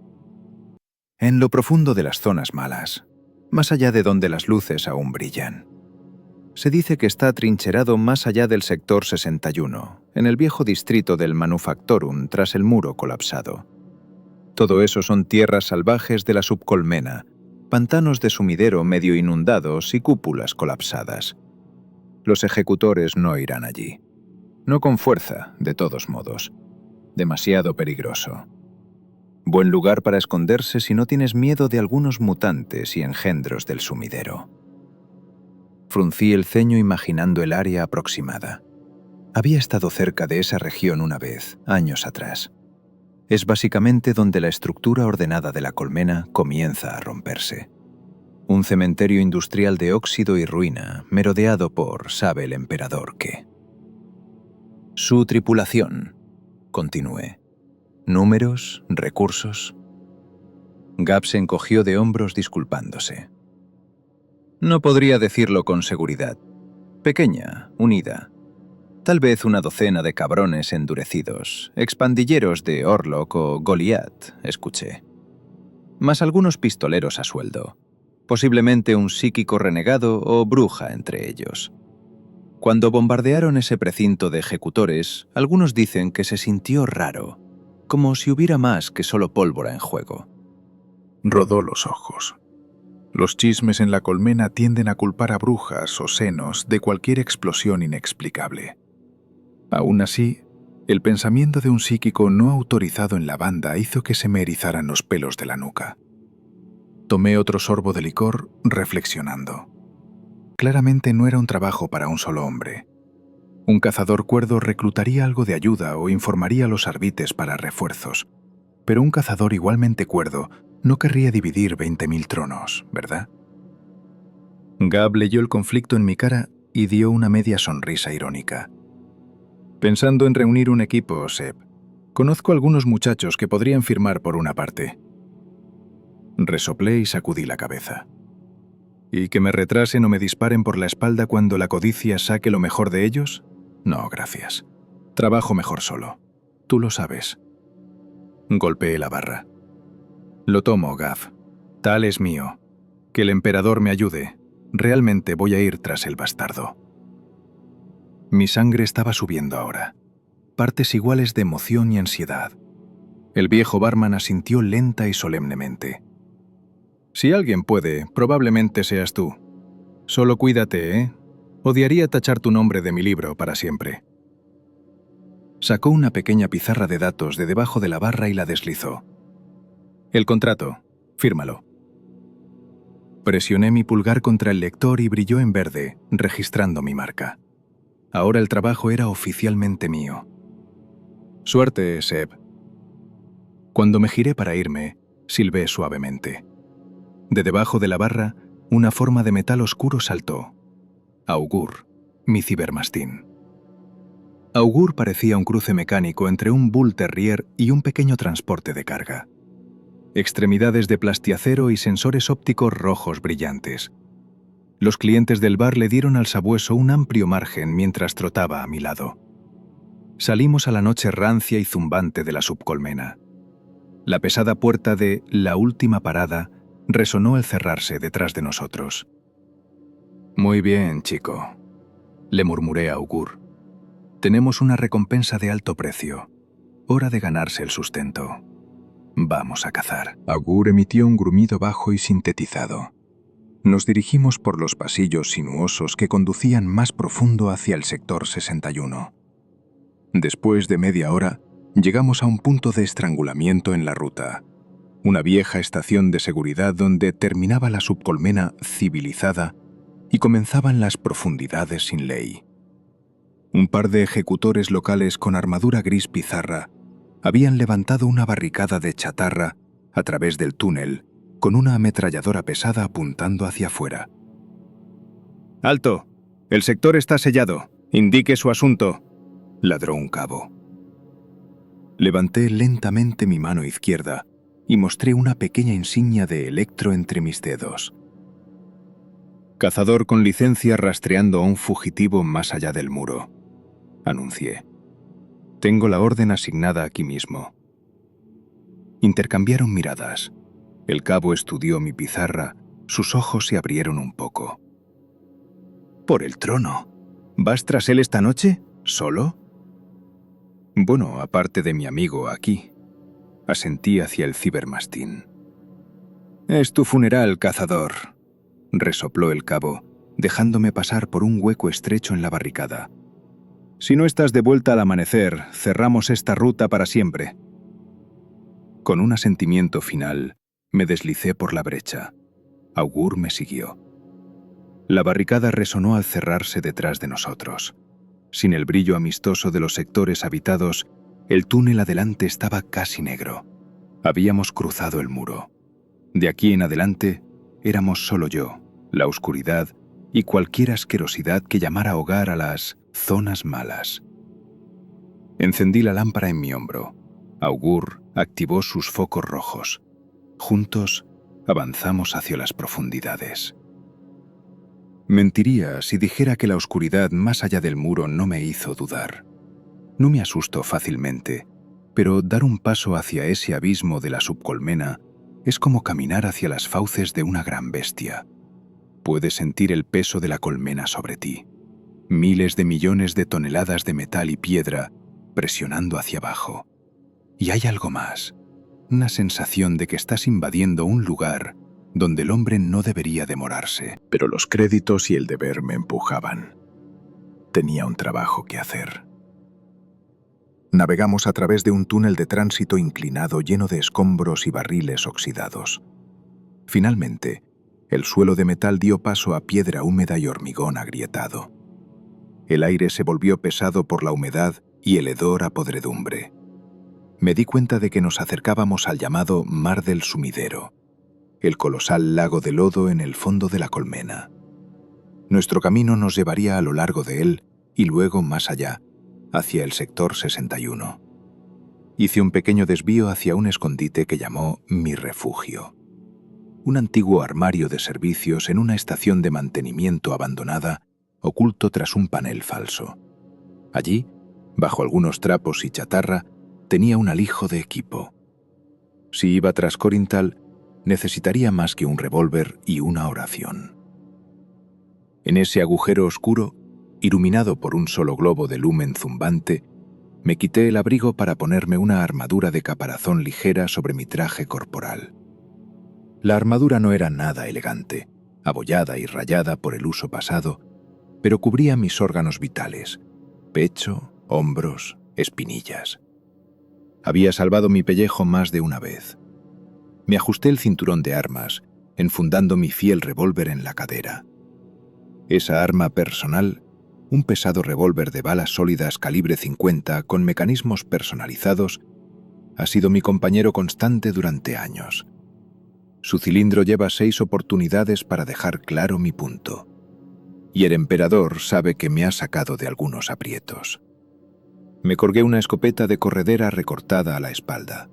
En lo profundo de las zonas malas, más allá de donde las luces aún brillan. Se dice que está atrincherado más allá del sector 61, en el viejo distrito del Manufactorum tras el muro colapsado. Todo eso son tierras salvajes de la subcolmena, pantanos de sumidero medio inundados y cúpulas colapsadas. Los ejecutores no irán allí. No con fuerza, de todos modos. Demasiado peligroso. Buen lugar para esconderse si no tienes miedo de algunos mutantes y engendros del sumidero. Fruncí el ceño imaginando el área aproximada. Había estado cerca de esa región una vez, años atrás. Es básicamente donde la estructura ordenada de la colmena comienza a romperse. Un cementerio industrial de óxido y ruina, merodeado por sabe el emperador qué. Su tripulación, continué. Números, recursos. Gab se encogió de hombros disculpándose. No podría decirlo con seguridad. Pequeña, unida. Tal vez una docena de cabrones endurecidos, expandilleros de Orlok o Goliath, escuché. Más algunos pistoleros a sueldo. Posiblemente un psíquico renegado o bruja entre ellos. Cuando bombardearon ese precinto de ejecutores, algunos dicen que se sintió raro, como si hubiera más que solo pólvora en juego. Rodó los ojos. Los chismes en la colmena tienden a culpar a brujas o senos de cualquier explosión inexplicable. Aún así, el pensamiento de un psíquico no autorizado en la banda hizo que se me erizaran los pelos de la nuca. Tomé otro sorbo de licor, reflexionando. Claramente no era un trabajo para un solo hombre. Un cazador cuerdo reclutaría algo de ayuda o informaría a los arbites para refuerzos, pero un cazador igualmente cuerdo no querría dividir 20.000 tronos, ¿verdad? Gab leyó el conflicto en mi cara y dio una media sonrisa irónica. Pensando en reunir un equipo, Seb. Conozco algunos muchachos que podrían firmar por una parte. Resoplé y sacudí la cabeza. ¿Y que me retrasen o me disparen por la espalda cuando la codicia saque lo mejor de ellos? No, gracias. Trabajo mejor solo. Tú lo sabes. Golpeé la barra. Lo tomo, Gav. Tal es mío. Que el emperador me ayude. Realmente voy a ir tras el bastardo. Mi sangre estaba subiendo ahora. Partes iguales de emoción y ansiedad. El viejo barman asintió lenta y solemnemente. Si alguien puede, probablemente seas tú. Solo cuídate, ¿eh? Odiaría tachar tu nombre de mi libro para siempre. Sacó una pequeña pizarra de datos de debajo de la barra y la deslizó. El contrato, fírmalo. Presioné mi pulgar contra el lector y brilló en verde, registrando mi marca. Ahora el trabajo era oficialmente mío. Suerte, Seb. Cuando me giré para irme, silbé suavemente. De debajo de la barra, una forma de metal oscuro saltó. Augur, mi cibermastín. Augur parecía un cruce mecánico entre un Bull Terrier y un pequeño transporte de carga. Extremidades de plastiacero y sensores ópticos rojos brillantes. Los clientes del bar le dieron al sabueso un amplio margen mientras trotaba a mi lado. Salimos a la noche rancia y zumbante de la subcolmena. La pesada puerta de La Última Parada resonó al cerrarse detrás de nosotros. «Muy bien, chico», le murmuré a Augur. «Tenemos una recompensa de alto precio. Hora de ganarse el sustento. Vamos a cazar». Augur emitió un gruñido bajo y sintetizado. Nos dirigimos por los pasillos sinuosos que conducían más profundo hacia el sector 61. Después de media hora, llegamos a un punto de estrangulamiento en la ruta. Una vieja estación de seguridad donde terminaba la subcolmena civilizada y comenzaban las profundidades sin ley. Un par de ejecutores locales con armadura gris pizarra habían levantado una barricada de chatarra a través del túnel con una ametralladora pesada apuntando hacia afuera. «¡Alto! El sector está sellado. Indique su asunto», ladró un cabo. Levanté lentamente mi mano izquierda y mostré una pequeña insignia de electro entre mis dedos. «Cazador con licencia rastreando a un fugitivo más allá del muro», anuncié. «Tengo la orden asignada aquí mismo». Intercambiaron miradas. El cabo estudió mi pizarra, sus ojos se abrieron un poco. «Por el trono. ¿Vas tras él esta noche? ¿Solo?» «Bueno, aparte de mi amigo aquí», asentí hacia el cibermastín. «Es tu funeral, cazador», resopló el cabo, dejándome pasar por un hueco estrecho en la barricada. «Si no estás de vuelta al amanecer, cerramos esta ruta para siempre». Con un asentimiento final, me deslicé por la brecha. Augur me siguió. La barricada resonó al cerrarse detrás de nosotros. Sin el brillo amistoso de los sectores habitados, el túnel adelante estaba casi negro. Habíamos cruzado el muro. De aquí en adelante, éramos solo yo, la oscuridad y cualquier asquerosidad que llamara hogar a las zonas malas. Encendí la lámpara en mi hombro. Augur activó sus focos rojos. Juntos avanzamos hacia las profundidades. Mentiría si dijera que la oscuridad más allá del muro no me hizo dudar. No me asusto fácilmente, pero dar un paso hacia ese abismo de la subcolmena es como caminar hacia las fauces de una gran bestia. Puedes sentir el peso de la colmena sobre ti. Miles de millones de toneladas de metal y piedra presionando hacia abajo. Y hay algo más, una sensación de que estás invadiendo un lugar donde el hombre no debería demorarse. Pero los créditos y el deber me empujaban. Tenía un trabajo que hacer. Navegamos a través de un túnel de tránsito inclinado lleno de escombros y barriles oxidados. Finalmente, el suelo de metal dio paso a piedra húmeda y hormigón agrietado. El aire se volvió pesado por la humedad y el hedor a podredumbre. Me di cuenta de que nos acercábamos al llamado Mar del Sumidero, el colosal lago de lodo en el fondo de la colmena. Nuestro camino nos llevaría a lo largo de él y luego más allá, hacia el sector 61. Hice un pequeño desvío hacia un escondite que llamó Mi Refugio. Un antiguo armario de servicios en una estación de mantenimiento abandonada, oculto tras un panel falso. Allí, bajo algunos trapos y chatarra, tenía un alijo de equipo. Si iba tras Corinthal, necesitaría más que un revólver y una oración. En ese agujero oscuro, iluminado por un solo globo de lumen zumbante, me quité el abrigo para ponerme una armadura de caparazón ligera sobre mi traje corporal. La armadura no era nada elegante, abollada y rayada por el uso pasado, pero cubría mis órganos vitales: pecho, hombros, espinillas. Había salvado mi pellejo más de una vez. Me ajusté el cinturón de armas, enfundando mi fiel revólver en la cadera. Esa arma personal, un pesado revólver de balas sólidas calibre 50 con mecanismos personalizados, ha sido mi compañero constante durante años. Su cilindro lleva 6 oportunidades para dejar claro mi punto. Y el emperador sabe que me ha sacado de algunos aprietos. Me colgué una escopeta de corredera recortada a la espalda.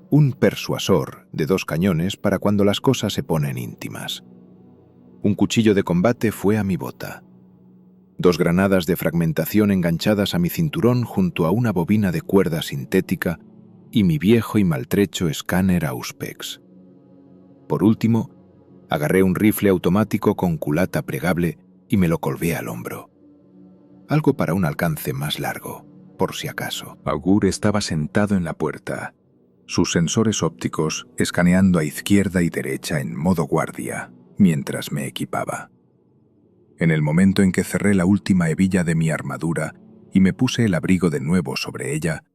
Un persuasor de 2 cañones para cuando las cosas se ponen íntimas. Un cuchillo de combate fue a mi bota. 2 granadas de fragmentación enganchadas a mi cinturón junto a una bobina de cuerda sintética y mi viejo y maltrecho escáner Auspex. Por último, agarré un rifle automático con culata plegable y me lo colgué al hombro. Algo para un alcance más largo, por si acaso. Augur estaba sentado en la puerta, sus sensores ópticos escaneando a izquierda y derecha en modo guardia, mientras me equipaba. En el momento en que cerré la última hebilla de mi armadura y me puse el abrigo de nuevo sobre ella,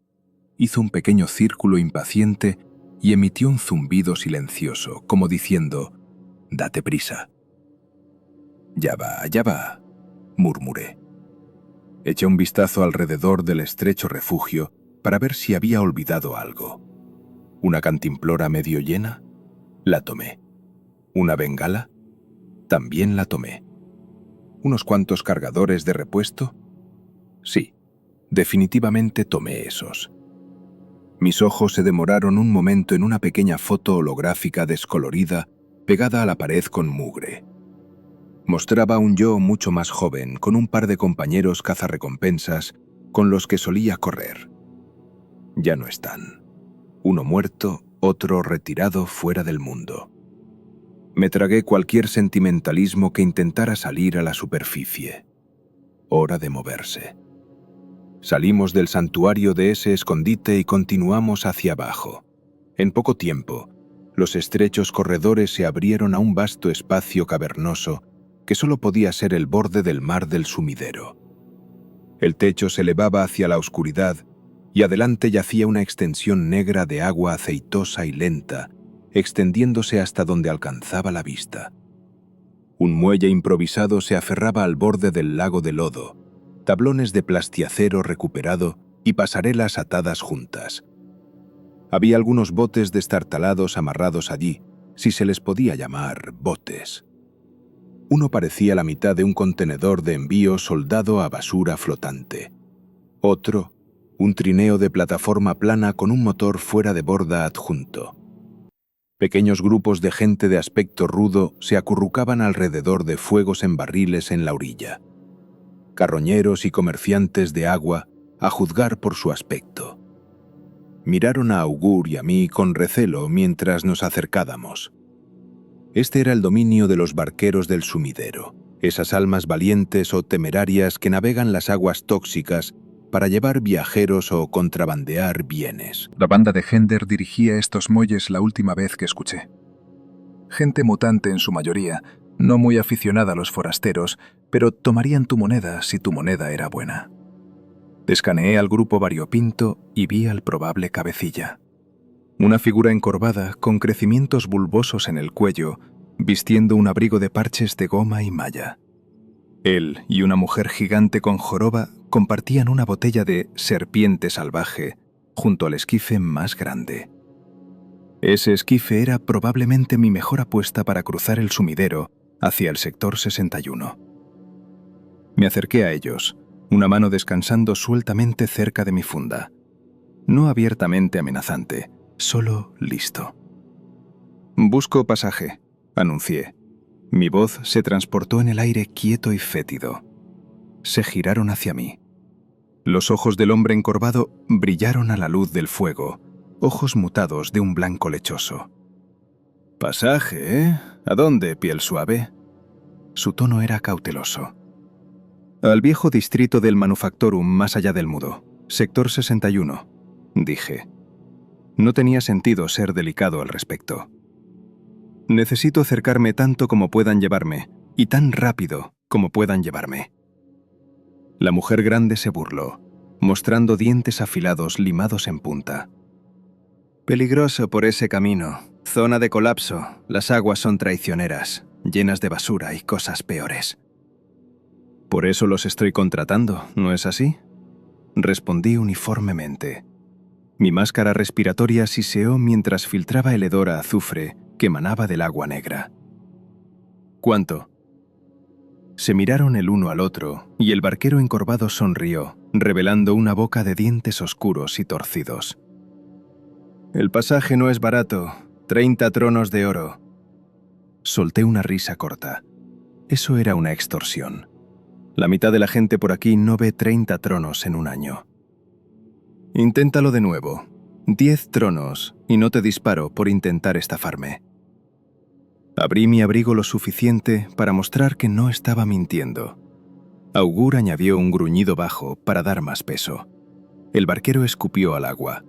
hizo un pequeño círculo impaciente y emitió un zumbido silencioso, como diciendo: «Date prisa». «Ya va», murmuré. Eché un vistazo alrededor del estrecho refugio para ver si había olvidado algo. ¿Una cantimplora medio llena? La tomé. ¿Una bengala? También la tomé. ¿Unos cuantos cargadores de repuesto? Sí, definitivamente tomé esos. Mis ojos se demoraron un momento en una pequeña foto holográfica descolorida pegada a la pared con mugre. Mostraba un yo mucho más joven, con un par de compañeros cazarrecompensas con los que solía correr. Ya no están. Uno muerto, otro retirado fuera del mundo. Me tragué cualquier sentimentalismo que intentara salir a la superficie. Hora de moverse. Salimos del santuario de ese escondite y continuamos hacia abajo. En poco tiempo, los estrechos corredores se abrieron a un vasto espacio cavernoso que solo podía ser el borde del Mar del Sumidero. El techo se elevaba hacia la oscuridad y adelante yacía una extensión negra de agua aceitosa y lenta, extendiéndose hasta donde alcanzaba la vista. Un muelle improvisado se aferraba al borde del lago de lodo, tablones de plastiacero recuperado y pasarelas atadas juntas. Había algunos botes destartalados amarrados allí, si se les podía llamar botes. Uno parecía la mitad de un contenedor de envío soldado a basura flotante. Otro, un trineo de plataforma plana con un motor fuera de borda adjunto. Pequeños grupos de gente de aspecto rudo se acurrucaban alrededor de fuegos en barriles en la orilla. Carroñeros y comerciantes de agua, a juzgar por su aspecto. Miraron a Augur y a mí con recelo mientras nos acercábamos. Este era el dominio de los barqueros del sumidero, esas almas valientes o temerarias que navegan las aguas tóxicas para llevar viajeros o contrabandear bienes. La banda de Hender dirigía estos muelles la última vez que escuché. Gente mutante en su mayoría, no muy aficionada a los forasteros, pero tomarían tu moneda si tu moneda era buena. Escaneé al grupo variopinto y vi al probable cabecilla. Una figura encorvada con crecimientos bulbosos en el cuello, vistiendo un abrigo de parches de goma y malla. Él y una mujer gigante con joroba compartían una botella de serpiente salvaje junto al esquife más grande. Ese esquife era probablemente mi mejor apuesta para cruzar el sumidero hacia el sector 61. Me acerqué a ellos, una mano descansando sueltamente cerca de mi funda. No abiertamente amenazante, solo listo. «Busco pasaje», anuncié. Mi voz se transportó en el aire quieto y fétido. Se giraron hacia mí. Los ojos del hombre encorvado brillaron a la luz del fuego, ojos mutados de un blanco lechoso. «Pasaje, ¿eh? ¿A dónde, piel suave?» Su tono era cauteloso. «Al viejo distrito del Manufactorum más allá del Mudo, sector 61», dije. No tenía sentido ser delicado al respecto. Necesito acercarme tanto como puedan llevarme, y tan rápido como puedan llevarme. La mujer grande se burló, mostrando dientes afilados limados en punta. «Peligroso por ese camino, zona de colapso, las aguas son traicioneras, llenas de basura y cosas peores». «Por eso los estoy contratando, ¿no es así?», respondí uniformemente. Mi máscara respiratoria siseó mientras filtraba el hedor a azufre que emanaba del agua negra. «¿Cuánto?». Se miraron el uno al otro y el barquero encorvado sonrió, revelando una boca de dientes oscuros y torcidos. «El pasaje no es barato, 30 tronos de oro». Solté una risa corta. Eso era una extorsión. La mitad de la gente por aquí no ve 30 tronos en un año. «Inténtalo de nuevo. 10 tronos y no te disparo por intentar estafarme». Abrí mi abrigo lo suficiente para mostrar que no estaba mintiendo. Augur añadió un gruñido bajo para dar más peso. El barquero escupió al agua.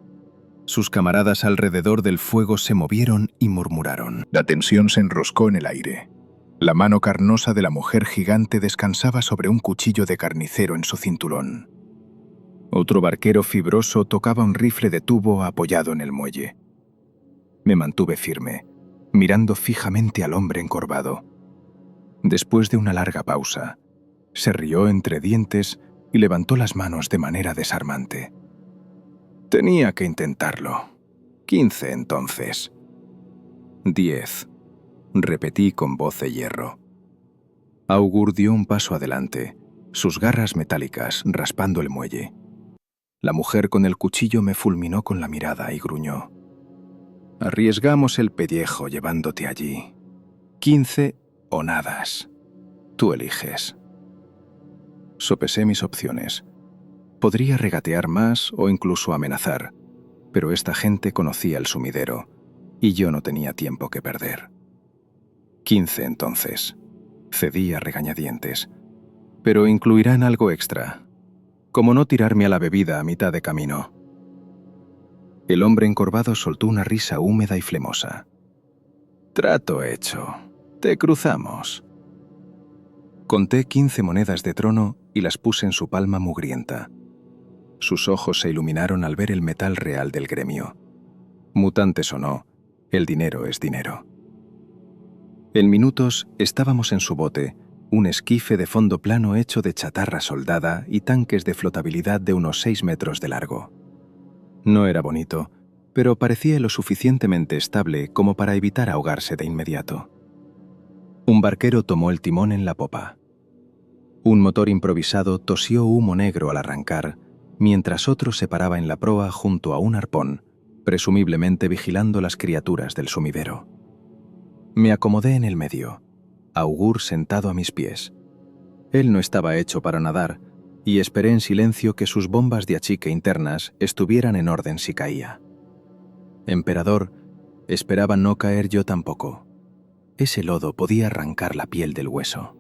Sus camaradas alrededor del fuego se movieron y murmuraron. La tensión se enroscó en el aire. La mano carnosa de la mujer gigante descansaba sobre un cuchillo de carnicero en su cinturón. Otro barquero fibroso tocaba un rifle de tubo apoyado en el muelle. Me mantuve firme, mirando fijamente al hombre encorvado. Después de una larga pausa, se rió entre dientes y levantó las manos de manera desarmante. Tenía que intentarlo. 15 entonces. 10. Repetí con voz de hierro. Augur dio un paso adelante, sus garras metálicas raspando el muelle. La mujer con el cuchillo me fulminó con la mirada y gruñó. «Arriesgamos el pellejo llevándote allí. 15 o nadas. Tú eliges». Sopesé mis opciones. Podría regatear más o incluso amenazar, pero esta gente conocía el sumidero, y yo no tenía tiempo que perder. 15 entonces. Cedí a regañadientes. Pero incluirán algo extra, como no tirarme a la bebida a mitad de camino. El hombre encorvado soltó una risa húmeda y flemosa. «Trato hecho. Te cruzamos». Conté 15 monedas de trono y las puse en su palma mugrienta. Sus ojos se iluminaron al ver el metal real del gremio. Mutantes o no, el dinero es dinero. En minutos estábamos en su bote un esquife de fondo plano hecho de chatarra soldada y tanques de flotabilidad de unos 6 metros de largo. No era bonito, pero parecía lo suficientemente estable como para evitar ahogarse de inmediato. Un barquero tomó el timón en la popa. Un motor improvisado tosió humo negro al arrancar, mientras otro se paraba en la proa junto a un arpón, presumiblemente vigilando las criaturas del sumidero. Me acomodé en el medio, Augur sentado a mis pies. Él no estaba hecho para nadar, y esperé en silencio que sus bombas de achique internas estuvieran en orden si caía. Emperador, esperaba no caer yo tampoco. Ese lodo podía arrancar la piel del hueso.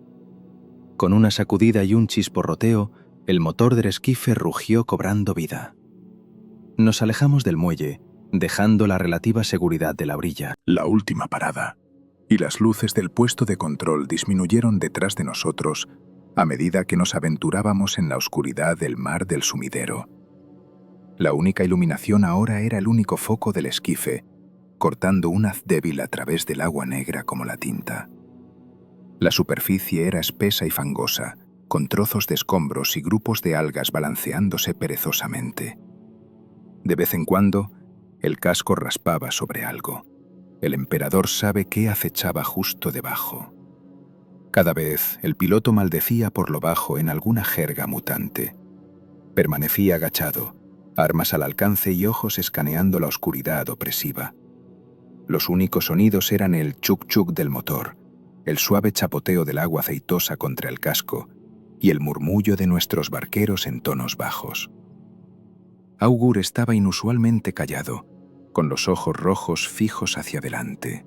Con una sacudida y un chisporroteo, el motor del esquife rugió cobrando vida. Nos alejamos del muelle, dejando la relativa seguridad de la orilla. La última parada, y las luces del puesto de control disminuyeron detrás de nosotros a medida que nos aventurábamos en la oscuridad del mar del sumidero. La única iluminación ahora era el único foco del esquife, cortando un haz débil a través del agua negra como la tinta. La superficie era espesa y fangosa, con trozos de escombros y grupos de algas balanceándose perezosamente. De vez en cuando, el casco raspaba sobre algo. El emperador sabe qué acechaba justo debajo. Cada vez, el piloto maldecía por lo bajo en alguna jerga mutante. Permanecía agachado, armas al alcance y ojos escaneando la oscuridad opresiva. Los únicos sonidos eran el chuc-chuc del motor, el suave chapoteo del agua aceitosa contra el casco y el murmullo de nuestros barqueros en tonos bajos. Augur estaba inusualmente callado, con los ojos rojos fijos hacia adelante.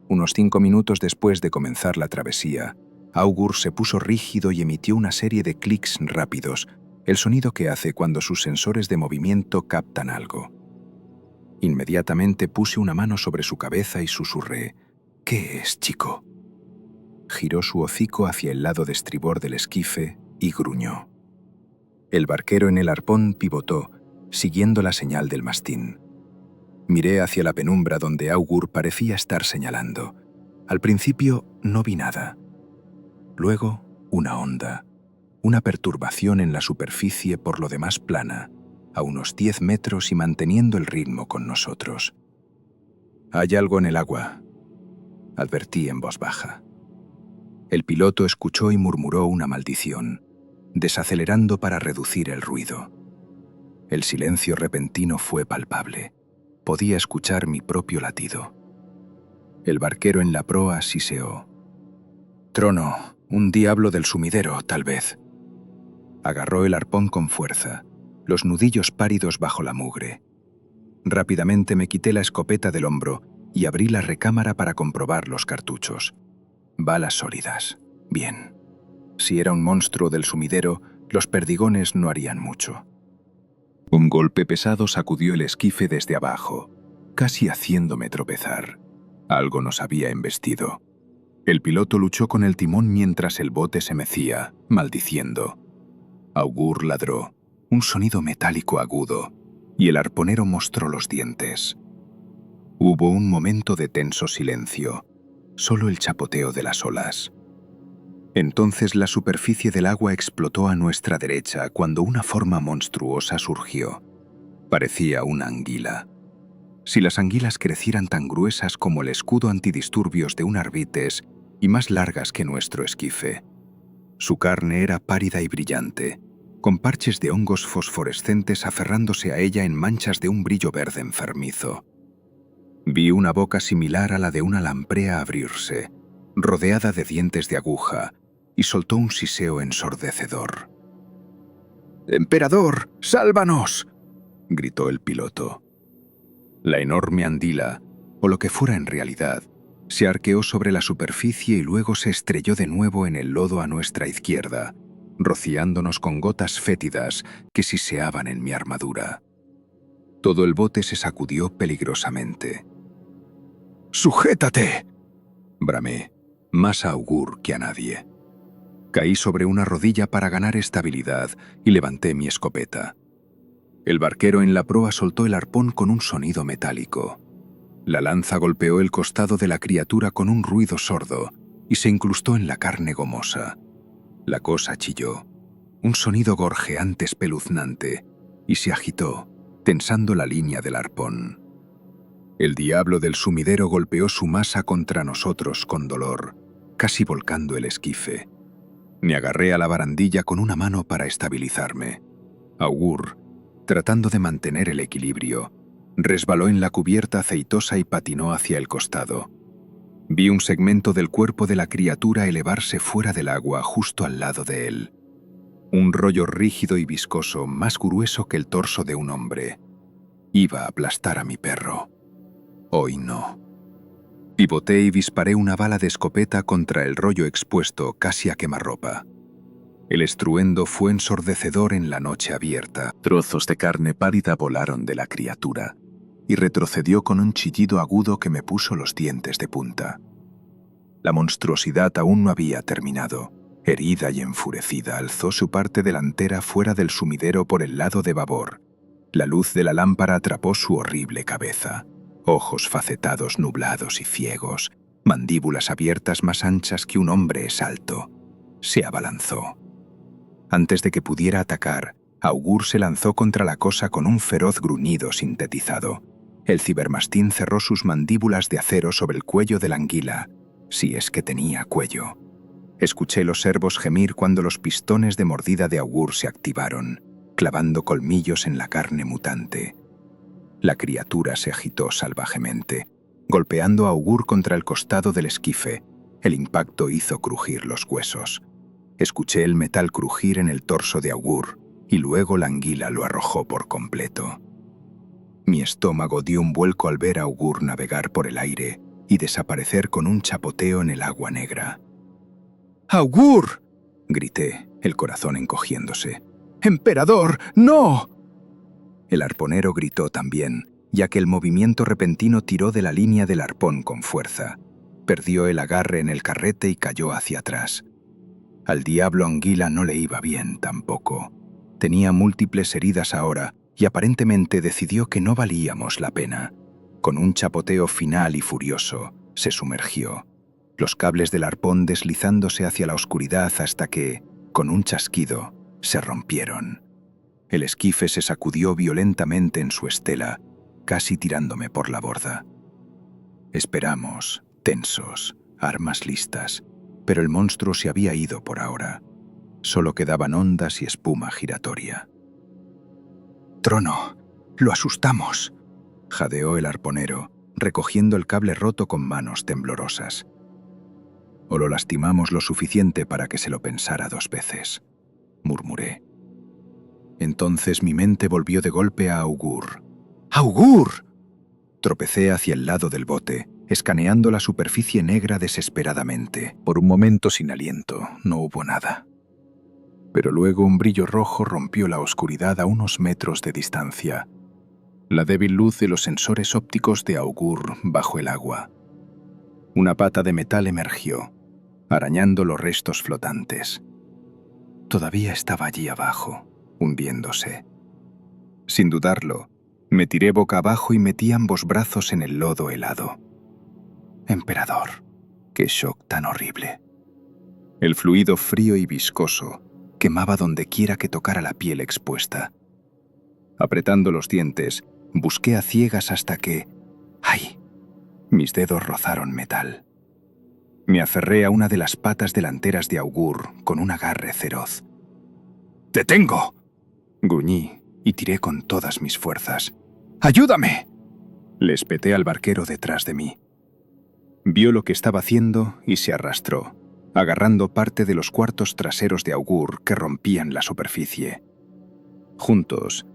Unos 5 minutos después de comenzar la travesía, Augur se puso rígido y emitió una serie de clics rápidos, el sonido que hace cuando sus sensores de movimiento captan algo. Inmediatamente puse una mano sobre su cabeza y susurré: «¿Qué es, chico?». Giró su hocico hacia el lado de estribor del esquife y gruñó. El barquero en el arpón pivotó, siguiendo la señal del mastín. Miré hacia la penumbra donde Augur parecía estar señalando. Al principio no vi nada. Luego, una onda, una perturbación en la superficie por lo demás plana, a unos 10 metros y manteniendo el ritmo con nosotros. «Hay algo en el agua», advertí en voz baja. El piloto escuchó y murmuró una maldición, desacelerando para reducir el ruido. El silencio repentino fue palpable. Podía escuchar mi propio latido. El barquero en la proa siseó. «Trono, un diablo del sumidero, tal vez». Agarró el arpón con fuerza, los nudillos pálidos bajo la mugre. Rápidamente me quité la escopeta del hombro y abrí la recámara para comprobar los cartuchos. Balas sólidas. Bien. Si era un monstruo del sumidero, los perdigones no harían mucho. Un golpe pesado sacudió el esquife desde abajo, casi haciéndome tropezar. Algo nos había embestido. El piloto luchó con el timón mientras el bote se mecía, maldiciendo. Augur ladró, un sonido metálico agudo, y el arponero mostró los dientes. Hubo un momento de tenso silencio, solo el chapoteo de las olas. Entonces la superficie del agua explotó a nuestra derecha cuando una forma monstruosa surgió. Parecía una anguila. Si las anguilas crecieran tan gruesas como el escudo antidisturbios de un Arbites y más largas que nuestro esquife. Su carne era pálida y brillante, con parches de hongos fosforescentes aferrándose a ella en manchas de un brillo verde enfermizo. Vi una boca similar a la de una lamprea abrirse, rodeada de dientes de aguja, y soltó un siseo ensordecedor. «¡Emperador, sálvanos!», gritó el piloto. La enorme andila, o lo que fuera en realidad, se arqueó sobre la superficie y luego se estrelló de nuevo en el lodo a nuestra izquierda, rociándonos con gotas fétidas que siseaban en mi armadura. Todo el bote se sacudió peligrosamente. «¡Sujétate!», bramé, más a Augur que a nadie. Caí sobre una rodilla para ganar estabilidad y levanté mi escopeta. El barquero en la proa soltó el arpón con un sonido metálico. La lanza golpeó el costado de la criatura con un ruido sordo, y se incrustó en la carne gomosa. La cosa chilló, un sonido gorjeante espeluznante, y se agitó, tensando la línea del arpón. El diablo del sumidero golpeó su masa contra nosotros con dolor, casi volcando el esquife. Me agarré a la barandilla con una mano para estabilizarme. Augur, tratando de mantener el equilibrio, resbaló en la cubierta aceitosa y patinó hacia el costado. Vi un segmento del cuerpo de la criatura elevarse fuera del agua justo al lado de él. Un rollo rígido y viscoso, más grueso que el torso de un hombre. Iba a aplastar a mi perro. Hoy no. Pivoté y disparé una bala de escopeta contra el rollo expuesto casi a quemarropa. El estruendo fue ensordecedor en la noche abierta. Trozos de carne pálida volaron de la criatura y retrocedió con un chillido agudo que me puso los dientes de punta. La monstruosidad aún no había terminado. Herida y enfurecida, alzó su parte delantera fuera del sumidero por el lado de babor. La luz de la lámpara atrapó su horrible cabeza. Ojos facetados, nublados y ciegos, mandíbulas abiertas más anchas que un hombre es alto. Se abalanzó. Antes de que pudiera atacar, Augur se lanzó contra la cosa con un feroz gruñido sintetizado. El cibermastín cerró sus mandíbulas de acero sobre el cuello de la anguila, si es que tenía cuello. Escuché los servos gemir cuando los pistones de mordida de Augur se activaron, clavando colmillos en la carne mutante. La criatura se agitó salvajemente, golpeando a Augur contra el costado del esquife. El impacto hizo crujir los huesos. Escuché el metal crujir en el torso de Augur, y luego la anguila lo arrojó por completo. Mi estómago dio un vuelco al ver a Augur navegar por el aire y desaparecer con un chapoteo en el agua negra. ¡Augur!, grité, el corazón encogiéndose. ¡Emperador, no! El arponero gritó también, ya que el movimiento repentino tiró de la línea del arpón con fuerza. Perdió el agarre en el carrete y cayó hacia atrás. Al diablo anguila no le iba bien tampoco. Tenía múltiples heridas ahora y aparentemente decidió que no valíamos la pena. Con un chapoteo final y furioso, se sumergió, los cables del arpón deslizándose hacia la oscuridad hasta que, con un chasquido, se rompieron. El esquife se sacudió violentamente en su estela, casi tirándome por la borda. Esperamos, tensos, armas listas, pero el monstruo se había ido por ahora. Solo quedaban ondas y espuma giratoria. «Trono, lo asustamos», jadeó el arponero, recogiendo el cable roto con manos temblorosas. «O lo lastimamos lo suficiente para que se lo pensara 2 veces», murmuré. Entonces mi mente volvió de golpe a Augur. ¡Augur!, tropecé hacia el lado del bote, escaneando la superficie negra desesperadamente. Por un momento sin aliento, no hubo nada. Pero luego un brillo rojo rompió la oscuridad a unos metros de distancia. La débil luz de los sensores ópticos de Augur bajo el agua. Una pata de metal emergió, arañando los restos flotantes. Todavía estaba allí abajo, hundiéndose. Sin dudarlo, me tiré boca abajo y metí ambos brazos en el lodo helado. Emperador, qué shock tan horrible. El fluido frío y viscoso quemaba donde quiera que tocara la piel expuesta. Apretando los dientes, busqué a ciegas hasta que... ¡ay!, mis dedos rozaron metal. Me aferré a una de las patas delanteras de Augur con un agarre feroz. «¡Detengo!», gruñí y tiré con todas mis fuerzas. «¡Ayúdame!», le espeté al barquero detrás de mí. Vio lo que estaba haciendo y se arrastró, agarrando parte de los cuartos traseros de Augur que rompían la superficie. Juntos,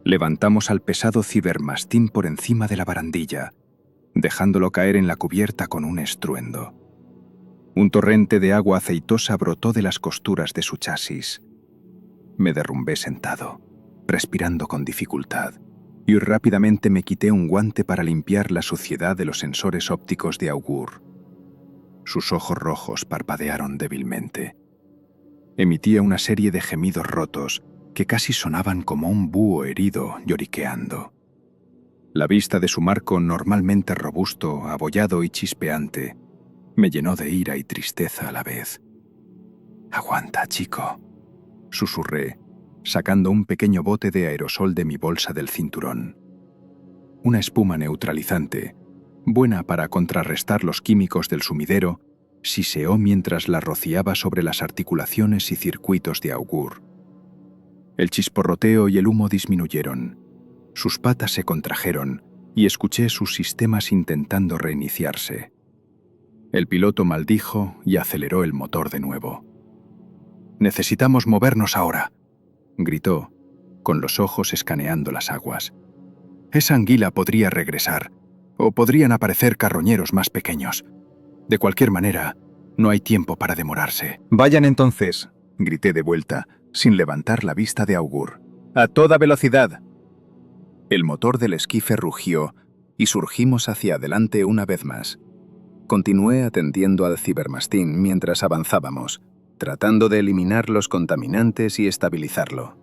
levantamos al pesado cibermastín por encima de la barandilla, dejándolo caer en la cubierta con un estruendo. Un torrente de agua aceitosa brotó de las costuras de su chasis. Me derrumbé sentado, respirando con dificultad, y rápidamente me quité un guante para limpiar la suciedad de los sensores ópticos de Augur. Sus ojos rojos parpadearon débilmente. Emitía una serie de gemidos rotos que casi sonaban como un búho herido lloriqueando. La vista de su marco, normalmente robusto, abollado y chispeante, Me llenó de ira y tristeza a la vez. «Aguanta, chico», susurré, sacando un pequeño bote de aerosol de mi bolsa del cinturón. Una espuma neutralizante, buena para contrarrestar los químicos del sumidero, siseó mientras la rociaba sobre las articulaciones y circuitos de Augur. El chisporroteo y el humo disminuyeron. Sus patas se contrajeron y escuché sus sistemas intentando reiniciarse. El piloto maldijo y aceleró el motor de nuevo. «Necesitamos movernos ahora», gritó, con los ojos escaneando las aguas. «Esa anguila podría regresar, o podrían aparecer carroñeros más pequeños. De cualquier manera, no hay tiempo para demorarse». «Vayan entonces», grité de vuelta, sin levantar la vista de Augur. «¡A toda velocidad!». El motor del esquife rugió y surgimos hacia adelante una vez más. Continué atendiendo al cibermastín mientras avanzábamos, tratando de eliminar los contaminantes y estabilizarlo.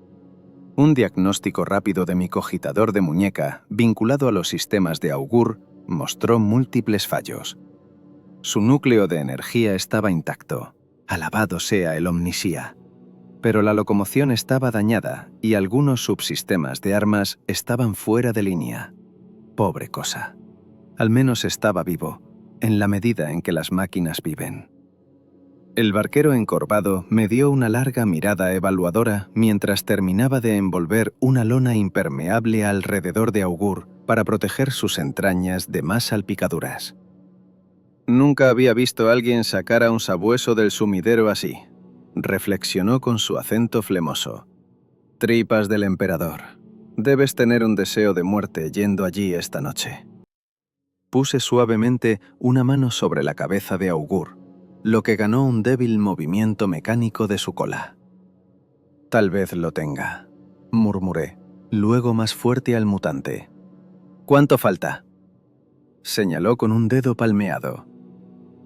Un diagnóstico rápido de mi cogitador de muñeca, vinculado a los sistemas de Augur, mostró múltiples fallos. Su núcleo de energía estaba intacto, alabado sea el Omnisía. Pero la locomoción estaba dañada y algunos subsistemas de armas estaban fuera de línea. Pobre cosa. Al menos estaba vivo, en la medida en que las máquinas viven. El barquero encorvado me dio una larga mirada evaluadora mientras terminaba de envolver una lona impermeable alrededor de Augur para proteger sus entrañas de más salpicaduras. Nunca había visto a alguien sacar a un sabueso del sumidero así, reflexionó con su acento flemoso. Tripas del emperador. Debes tener un deseo de muerte yendo allí esta noche. Puse suavemente una mano sobre la cabeza de Augur, lo que ganó un débil movimiento mecánico de su cola. Tal vez lo tenga, murmuré, luego más fuerte al mutante. ¿Cuánto falta? Señaló con un dedo palmeado.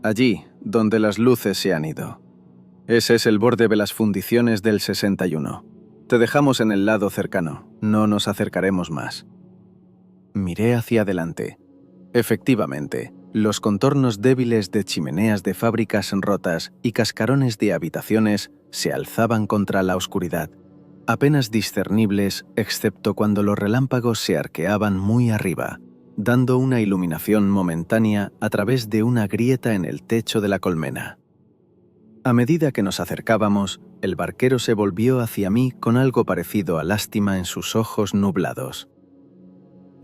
Allí, donde las luces se han ido. Ese es el borde de las fundiciones del 61. Te dejamos en el lado cercano, no nos acercaremos más. Miré hacia adelante. Efectivamente, los contornos débiles de chimeneas de fábricas rotas y cascarones de habitaciones se alzaban contra la oscuridad, apenas discernibles excepto cuando los relámpagos se arqueaban muy arriba, dando una iluminación momentánea a través de una grieta en el techo de la colmena. A medida que nos acercábamos, el barquero se volvió hacia mí con algo parecido a lástima en sus ojos nublados.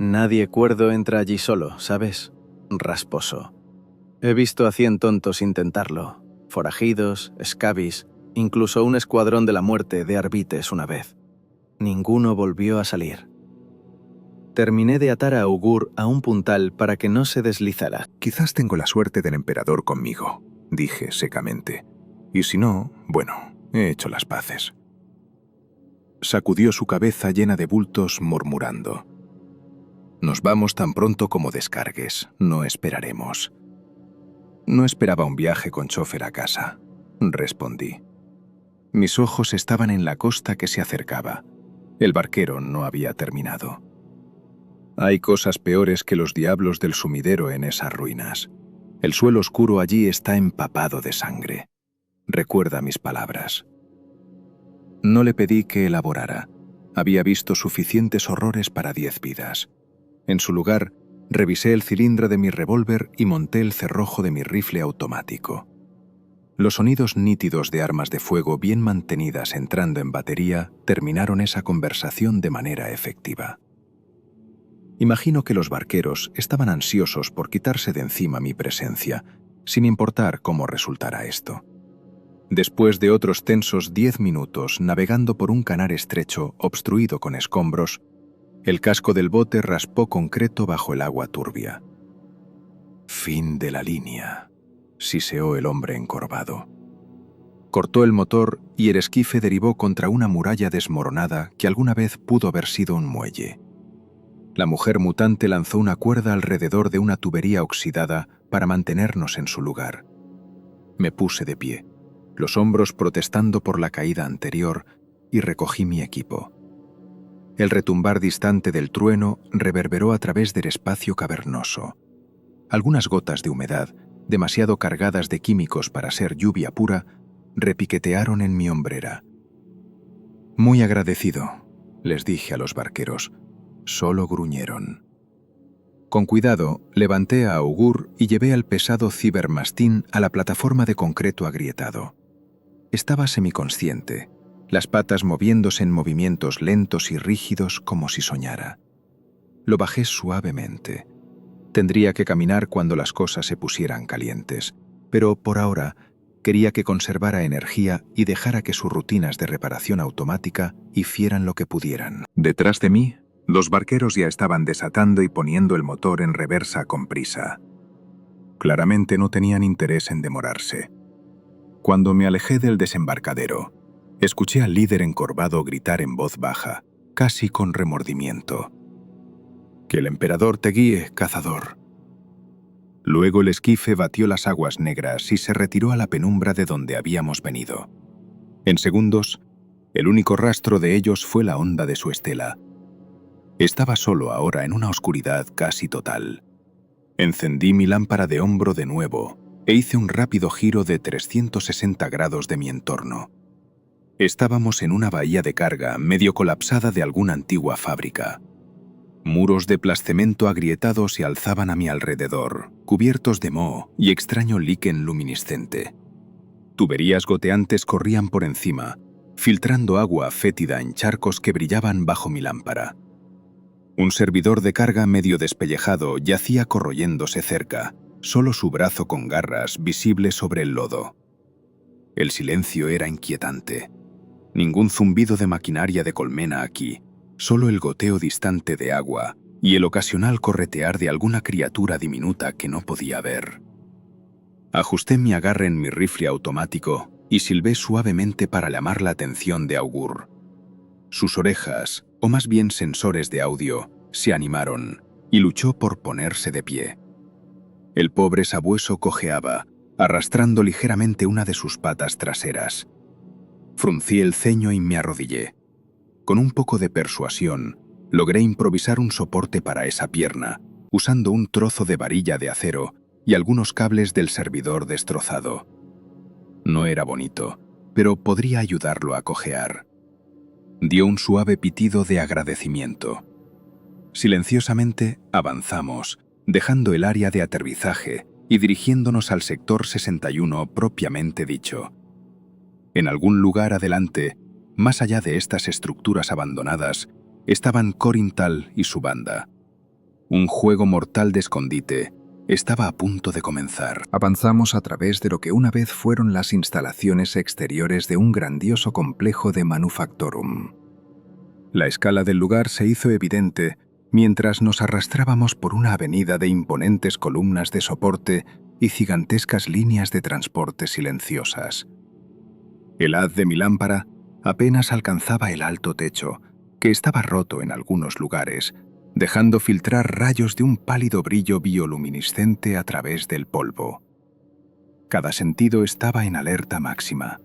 «Nadie cuerdo entra allí solo, ¿sabes?», rasposo. «He visto a 100 tontos intentarlo, forajidos, escabis, incluso un escuadrón de la muerte de arbites una vez. Ninguno volvió a salir». Terminé de atar a Augur a un puntal para que no se deslizara. «Quizás tengo la suerte del emperador conmigo», dije secamente. «Y si no, bueno, he hecho las paces». Sacudió su cabeza llena de bultos, murmurando. «Nos vamos tan pronto como descargues, no esperaremos». «No esperaba un viaje con chofer a casa», respondí. Mis ojos estaban en la costa que se acercaba. El barquero no había terminado. «Hay cosas peores que los diablos del sumidero en esas ruinas. El suelo oscuro allí está empapado de sangre. Recuerda mis palabras». No le pedí que elaborara. Había visto suficientes horrores para 10 vidas. En su lugar, revisé el cilindro de mi revólver y monté el cerrojo de mi rifle automático. Los sonidos nítidos de armas de fuego bien mantenidas entrando en batería terminaron esa conversación de manera efectiva. Imagino que los barqueros estaban ansiosos por quitarse de encima mi presencia, sin importar cómo resultara esto. Después de otros tensos 10 minutos navegando por un canal estrecho obstruido con escombros, el casco del bote raspó concreto bajo el agua turbia. «Fin de la línea», siseó el hombre encorvado. Cortó el motor y el esquife derivó contra una muralla desmoronada que alguna vez pudo haber sido un muelle. La mujer mutante lanzó una cuerda alrededor de una tubería oxidada para mantenernos en su lugar. Me puse de pie, los hombros protestando por la caída anterior, y recogí mi equipo. El retumbar distante del trueno reverberó a través del espacio cavernoso. Algunas gotas de humedad, demasiado cargadas de químicos para ser lluvia pura, repiquetearon en mi hombrera. «Muy agradecido», les dije a los barqueros. Solo gruñeron. Con cuidado, levanté a Augur y llevé al pesado cibermastín a la plataforma de concreto agrietado. Estaba semiconsciente, las patas moviéndose en movimientos lentos y rígidos como si soñara. Lo bajé suavemente. Tendría que caminar cuando las cosas se pusieran calientes, pero por ahora quería que conservara energía y dejara que sus rutinas de reparación automática hicieran lo que pudieran. Detrás de mí, los barqueros ya estaban desatando y poniendo el motor en reversa con prisa. Claramente no tenían interés en demorarse. Cuando me alejé del desembarcadero, escuché al líder encorvado gritar en voz baja, casi con remordimiento: «Que el emperador te guíe, cazador». Luego el esquife batió las aguas negras y se retiró a la penumbra de donde habíamos venido. En segundos, el único rastro de ellos fue la onda de su estela. Estaba solo ahora en una oscuridad casi total. Encendí mi lámpara de hombro de nuevo e hice un rápido giro de 360 grados de mi entorno. Estábamos en una bahía de carga medio colapsada de alguna antigua fábrica. Muros de plascemento agrietado se alzaban a mi alrededor, cubiertos de moho y extraño líquen luminiscente. Tuberías goteantes corrían por encima, filtrando agua fétida en charcos que brillaban bajo mi lámpara. Un servidor de carga medio despellejado yacía corroyéndose cerca, solo su brazo con garras visible sobre el lodo. El silencio era inquietante. Ningún zumbido de maquinaria de colmena aquí, solo el goteo distante de agua y el ocasional corretear de alguna criatura diminuta que no podía ver. Ajusté mi agarre en mi rifle automático y silbé suavemente para llamar la atención de Augur. Sus orejas, o más bien sensores de audio, se animaron y luchó por ponerse de pie. El pobre sabueso cojeaba, arrastrando ligeramente una de sus patas traseras. Fruncí el ceño y me arrodillé. Con un poco de persuasión, logré improvisar un soporte para esa pierna, usando un trozo de varilla de acero y algunos cables del servidor destrozado. No era bonito, pero podría ayudarlo a cojear. Dio un suave pitido de agradecimiento. Silenciosamente avanzamos, dejando el área de aterrizaje y dirigiéndonos al sector 61 propiamente dicho. En algún lugar adelante, más allá de estas estructuras abandonadas, estaban Corinthal y su banda. Un juego mortal de escondite estaba a punto de comenzar. Avanzamos a través de lo que una vez fueron las instalaciones exteriores de un grandioso complejo de Manufactorum. La escala del lugar se hizo evidente mientras nos arrastrábamos por una avenida de imponentes columnas de soporte y gigantescas líneas de transporte silenciosas. El haz de mi lámpara apenas alcanzaba el alto techo, que estaba roto en algunos lugares, dejando filtrar rayos de un pálido brillo bioluminiscente a través del polvo. Cada sentido estaba en alerta máxima.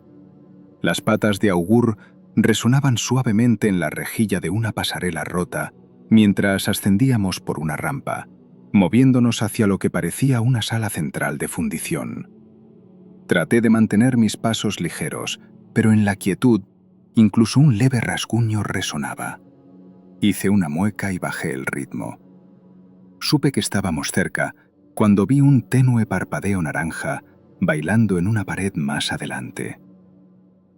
Las patas de Augur resonaban suavemente en la rejilla de una pasarela rota mientras ascendíamos por una rampa, moviéndonos hacia lo que parecía una sala central de fundición. Traté de mantener mis pasos ligeros, pero en la quietud, incluso un leve rasguño resonaba. Hice una mueca y bajé el ritmo. Supe que estábamos cerca cuando vi un tenue parpadeo naranja bailando en una pared más adelante.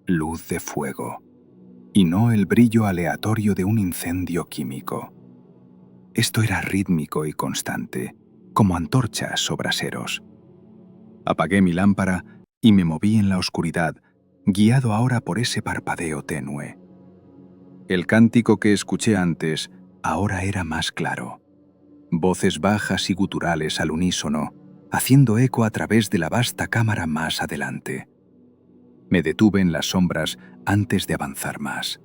Luz de fuego, y no el brillo aleatorio de un incendio químico. Esto era rítmico y constante, como antorchas o braseros. Apagué mi lámpara y me moví en la oscuridad, guiado ahora por ese parpadeo tenue. El cántico que escuché antes ahora era más claro. Voces bajas y guturales al unísono, haciendo eco a través de la vasta cámara más adelante. Me detuve en las sombras antes de avanzar más.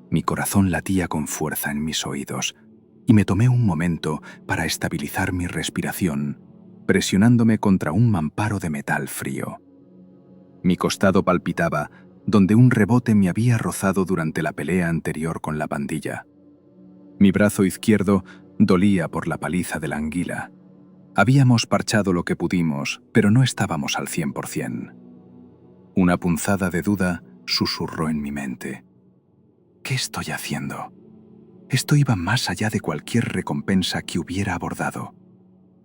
Mi corazón latía con fuerza en mis oídos, y me tomé un momento para estabilizar mi respiración, presionándome contra un mamparo de metal frío. Mi costado palpitaba, donde un rebote me había rozado durante la pelea anterior con la pandilla. Mi brazo izquierdo dolía por la paliza de la anguila. Habíamos parchado lo que pudimos, pero no estábamos al 100%. Una punzada de duda susurró en mi mente. ¿Qué estoy haciendo? Esto iba más allá de cualquier recompensa que hubiera abordado.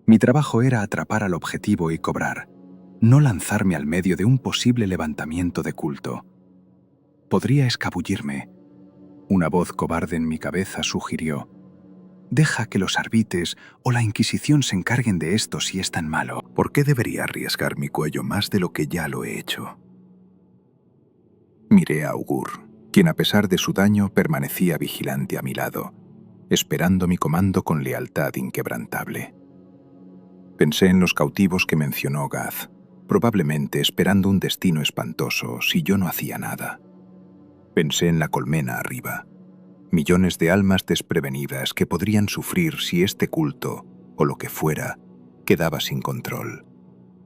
Mi trabajo era atrapar al objetivo y cobrar, no lanzarme al medio de un posible levantamiento de culto. Podría escabullirme. Una voz cobarde en mi cabeza sugirió: deja que los arbites o la Inquisición se encarguen de esto si es tan malo. ¿Por qué debería arriesgar mi cuello más de lo que ya lo he hecho? Miré a Augur, quien a pesar de su daño permanecía vigilante a mi lado, esperando mi comando con lealtad inquebrantable. Pensé en los cautivos que mencionó Gaz, probablemente esperando un destino espantoso si yo no hacía nada. Pensé en la colmena arriba, millones de almas desprevenidas que podrían sufrir si este culto, o lo que fuera, quedaba sin control.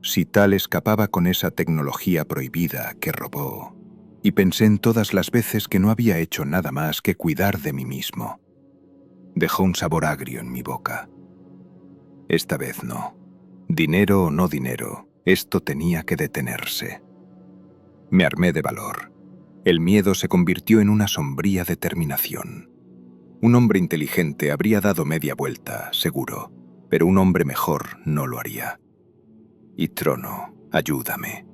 Si Tal escapaba con esa tecnología prohibida que robó. Y pensé en todas las veces que no había hecho nada más que cuidar de mí mismo. Dejó un sabor agrio en mi boca. Esta vez no. Dinero o no dinero, esto tenía que detenerse. Me armé de valor. El miedo se convirtió en una sombría determinación. Un hombre inteligente habría dado media vuelta, seguro, pero un hombre mejor no lo haría. Y Trono, ayúdame.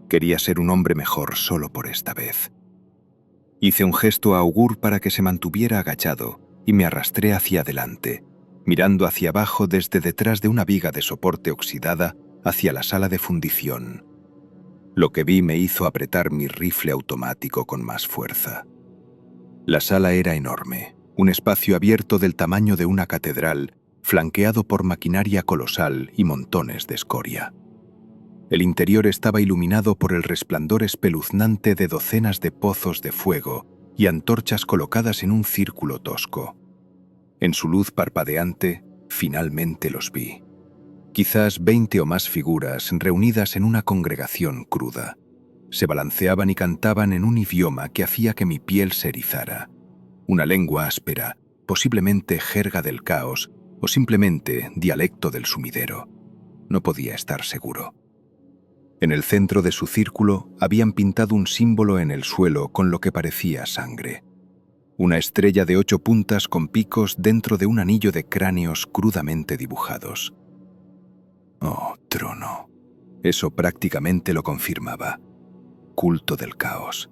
Quería ser un hombre mejor solo por esta vez. Hice un gesto a Augur para que se mantuviera agachado y me arrastré hacia adelante, mirando hacia abajo desde detrás de una viga de soporte oxidada hacia la sala de fundición. Lo que vi me hizo apretar mi rifle automático con más fuerza. La sala era enorme, un espacio abierto del tamaño de una catedral, flanqueado por maquinaria colosal y montones de escoria. El interior estaba iluminado por el resplandor espeluznante de docenas de pozos de fuego y antorchas colocadas en un círculo tosco. En su luz parpadeante, finalmente los vi. Quizás 20 o más figuras reunidas en una congregación cruda. Se balanceaban y cantaban en un idioma que hacía que mi piel se erizara. Una lengua áspera, posiblemente jerga del caos o simplemente dialecto del sumidero. No podía estar seguro. En el centro de su círculo habían pintado un símbolo en el suelo con lo que parecía sangre. Una estrella de 8 puntas con picos dentro de un anillo de cráneos crudamente dibujados. Oh, Trono. Eso prácticamente lo confirmaba. Culto del caos.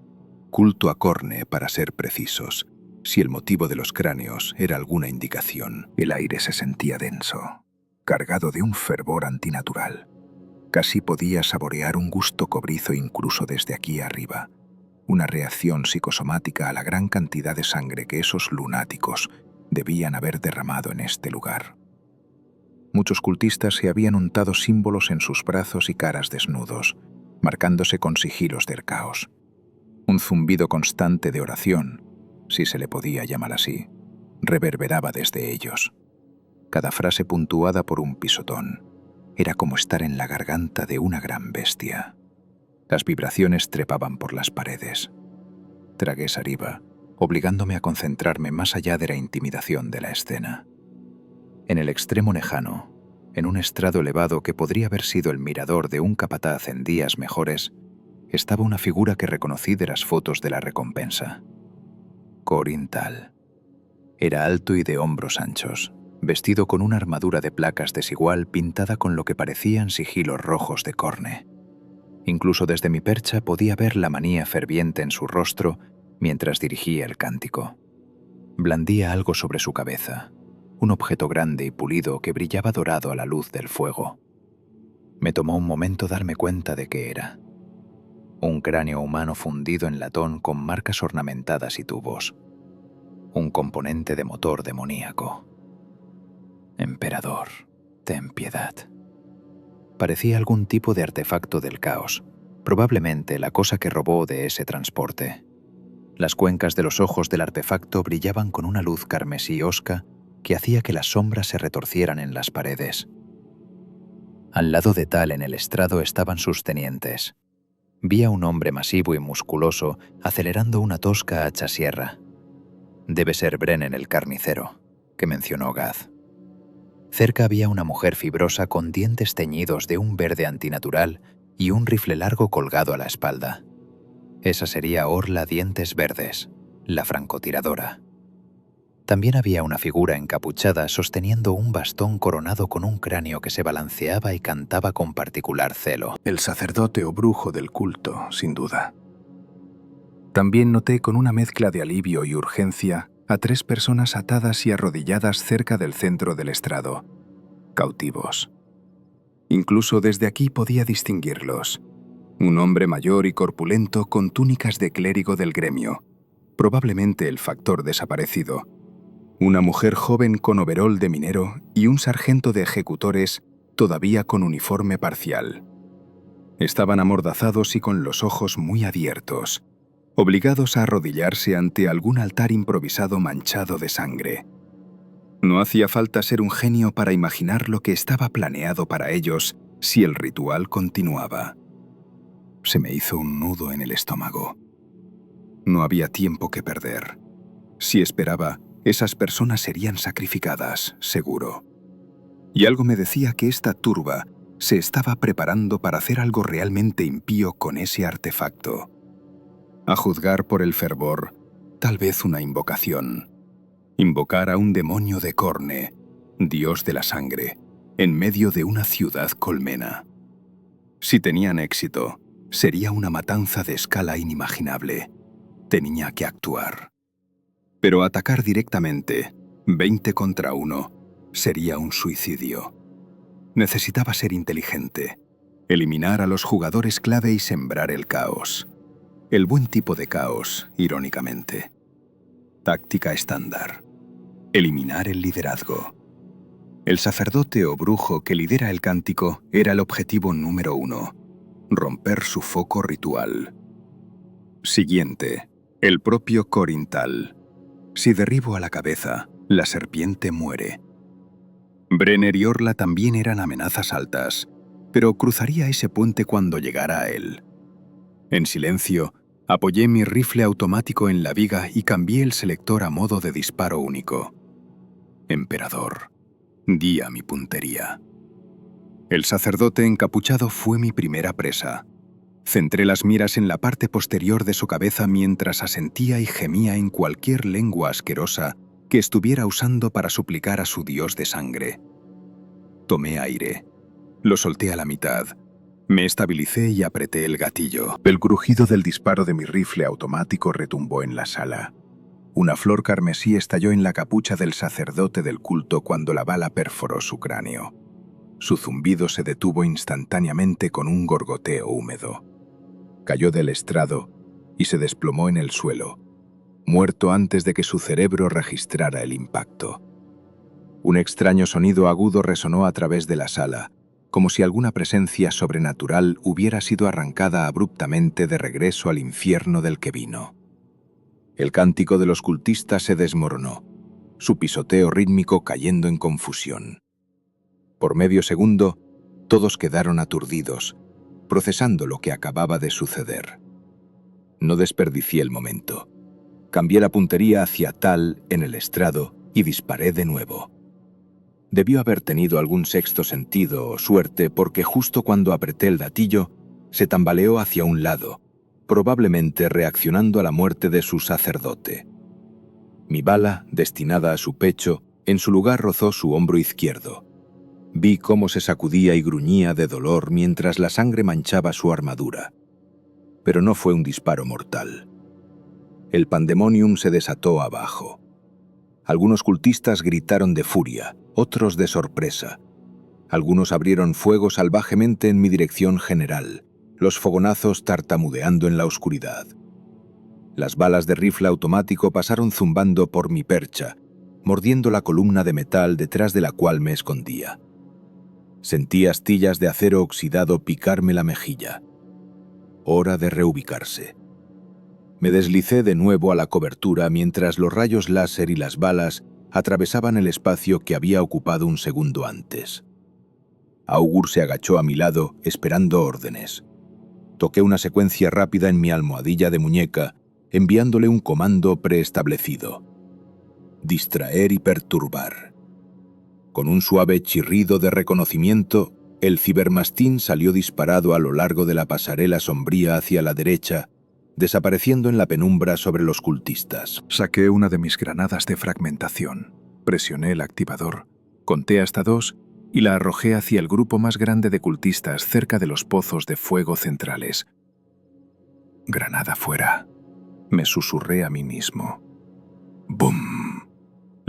Culto a Khorne, para ser precisos, si el motivo de los cráneos era alguna indicación. El aire se sentía denso, cargado de un fervor antinatural. Casi podía saborear un gusto cobrizo incluso desde aquí arriba. Una reacción psicosomática a la gran cantidad de sangre que esos lunáticos debían haber derramado en este lugar. Muchos cultistas se habían untado símbolos en sus brazos y caras desnudos, marcándose con sigilos del caos. Un zumbido constante de oración, si se le podía llamar así, reverberaba desde ellos. Cada frase puntuada por un pisotón. Era como estar en la garganta de una gran bestia. Las vibraciones trepaban por las paredes. Tragué saliva, obligándome a concentrarme más allá de la intimidación de la escena. En el extremo lejano, en un estrado elevado que podría haber sido el mirador de un capataz en días mejores, estaba una figura que reconocí de las fotos de la recompensa. Corin Tal. Era alto y de hombros anchos, vestido con una armadura de placas desigual pintada con lo que parecían sigilos rojos de Khorne. Incluso desde mi percha podía ver la manía ferviente en su rostro mientras dirigía el cántico. Blandía algo sobre su cabeza, un objeto grande y pulido que brillaba dorado a la luz del fuego. Me tomó un momento darme cuenta de qué era. Un cráneo humano fundido en latón con marcas ornamentadas y tubos. Un componente de motor demoníaco. Emperador, ten piedad. Parecía algún tipo de artefacto del caos, probablemente la cosa que robó de ese transporte. Las cuencas de los ojos del artefacto brillaban con una luz carmesí osca que hacía que las sombras se retorcieran en las paredes. Al lado de Tal en el estrado estaban sus tenientes. Vi a un hombre masivo y musculoso acelerando una tosca hacha sierra. Debe ser Brennen el carnicero, que mencionó Gaz. Cerca había una mujer fibrosa con dientes teñidos de un verde antinatural y un rifle largo colgado a la espalda. Esa sería Orla Dientes Verdes, la francotiradora. También había una figura encapuchada sosteniendo un bastón coronado con un cráneo que se balanceaba y cantaba con particular celo. El sacerdote o brujo del culto, sin duda. También noté con una mezcla de alivio y urgencia a 3 personas atadas y arrodilladas cerca del centro del estrado, cautivos. Incluso desde aquí podía distinguirlos. Un hombre mayor y corpulento con túnicas de clérigo del gremio, probablemente el factor desaparecido. Una mujer joven con overol de minero y un sargento de ejecutores todavía con uniforme parcial. Estaban amordazados y con los ojos muy abiertos, obligados a arrodillarse ante algún altar improvisado manchado de sangre. No hacía falta ser un genio para imaginar lo que estaba planeado para ellos si el ritual continuaba. Se me hizo un nudo en el estómago. No había tiempo que perder. Si esperaba, esas personas serían sacrificadas, seguro. Y algo me decía que esta turba se estaba preparando para hacer algo realmente impío con ese artefacto. A juzgar por el fervor, tal vez una invocación. Invocar a un demonio de Corne, dios de la sangre, en medio de una ciudad colmena. Si tenían éxito, sería una matanza de escala inimaginable. Tenía que actuar. Pero atacar directamente, 20 contra 1, sería un suicidio. Necesitaba ser inteligente, eliminar a los jugadores clave y sembrar el caos. El buen tipo de caos, irónicamente. Táctica estándar. Eliminar el liderazgo. El sacerdote o brujo que lidera el cántico era el objetivo número 1. Romper su foco ritual. Siguiente, el propio Corintal. Si derribo a la cabeza, la serpiente muere. Brenner y Orla también eran amenazas altas, pero cruzaría ese puente cuando llegara a él. En silencio, apoyé mi rifle automático en la viga y cambié el selector a modo de disparo único. Emperador, di a mi puntería. El sacerdote encapuchado fue mi primera presa. Centré las miras en la parte posterior de su cabeza mientras asentía y gemía en cualquier lengua asquerosa que estuviera usando para suplicar a su dios de sangre. Tomé aire. Lo solté a la mitad. Me estabilicé y apreté el gatillo. El crujido del disparo de mi rifle automático retumbó en la sala. Una flor carmesí estalló en la capucha del sacerdote del culto cuando la bala perforó su cráneo. Su zumbido se detuvo instantáneamente con un gorgoteo húmedo. Cayó del estrado y se desplomó en el suelo, muerto antes de que su cerebro registrara el impacto. Un extraño sonido agudo resonó a través de la sala, como si alguna presencia sobrenatural hubiera sido arrancada abruptamente de regreso al infierno del que vino. El cántico de los cultistas se desmoronó, su pisoteo rítmico cayendo en confusión. Por medio segundo, todos quedaron aturdidos, procesando lo que acababa de suceder. No desperdicié el momento. Cambié la puntería hacia Tal en el estrado y disparé de nuevo. Debió haber tenido algún sexto sentido o suerte porque justo cuando apreté el gatillo, se tambaleó hacia un lado, probablemente reaccionando a la muerte de su sacerdote. Mi bala, destinada a su pecho, en su lugar rozó su hombro izquierdo. Vi cómo se sacudía y gruñía de dolor mientras la sangre manchaba su armadura. Pero no fue un disparo mortal. El pandemonium se desató abajo. Algunos cultistas gritaron de furia, otros de sorpresa. Algunos abrieron fuego salvajemente en mi dirección general, los fogonazos tartamudeando en la oscuridad. Las balas de rifle automático pasaron zumbando por mi percha, mordiendo la columna de metal detrás de la cual me escondía. Sentí astillas de acero oxidado picarme la mejilla. Hora de reubicarse. Me deslicé de nuevo a la cobertura mientras los rayos láser y las balas atravesaban el espacio que había ocupado un segundo antes. Augur se agachó a mi lado, esperando órdenes. Toqué una secuencia rápida en mi almohadilla de muñeca, enviándole un comando preestablecido. Distraer y perturbar. Con un suave chirrido de reconocimiento, el cibermastín salió disparado a lo largo de la pasarela sombría hacia la derecha, desapareciendo en la penumbra sobre los cultistas. Saqué una de mis granadas de fragmentación, presioné el activador, conté hasta 2 y la arrojé hacia el grupo más grande de cultistas cerca de los pozos de fuego centrales. Granada fuera, me susurré a mí mismo. ¡Bum!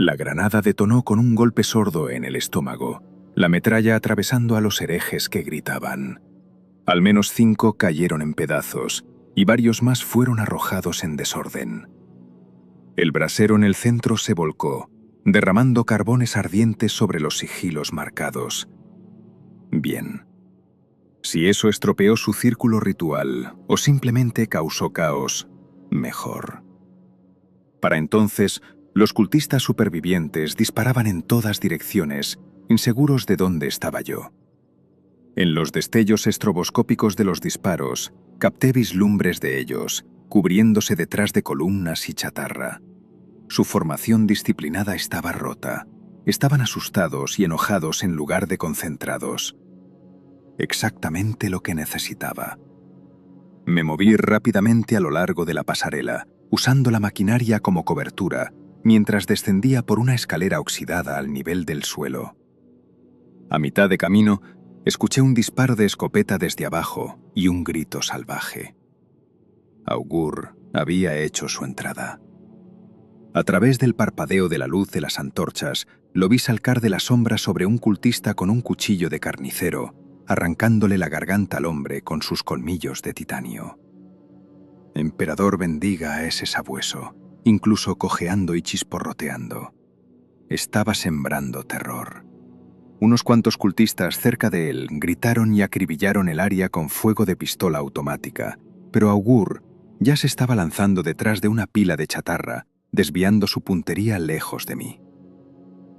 La granada detonó con un golpe sordo en el estómago, la metralla atravesando a los herejes que gritaban. Al menos 5 cayeron en pedazos y varios más fueron arrojados en desorden. El brasero en el centro se volcó, derramando carbones ardientes sobre los sigilos marcados. Bien. Si eso estropeó su círculo ritual o simplemente causó caos, mejor. Para entonces, los cultistas supervivientes disparaban en todas direcciones, inseguros de dónde estaba yo. En los destellos estroboscópicos de los disparos, capté vislumbres de ellos, cubriéndose detrás de columnas y chatarra. Su formación disciplinada estaba rota. Estaban asustados y enojados en lugar de concentrados. Exactamente lo que necesitaba. Me moví rápidamente a lo largo de la pasarela, usando la maquinaria como cobertura, mientras descendía por una escalera oxidada al nivel del suelo. A mitad de camino, escuché un disparo de escopeta desde abajo y un grito salvaje. Augur había hecho su entrada. A través del parpadeo de la luz de las antorchas, lo vi saltar de la sombra sobre un cultista con un cuchillo de carnicero, arrancándole la garganta al hombre con sus colmillos de titanio. Emperador bendiga a ese sabueso, incluso cojeando y chisporroteando. Estaba sembrando terror. Unos cuantos cultistas cerca de él gritaron y acribillaron el área con fuego de pistola automática, pero Augur ya se estaba lanzando detrás de una pila de chatarra, desviando su puntería lejos de mí.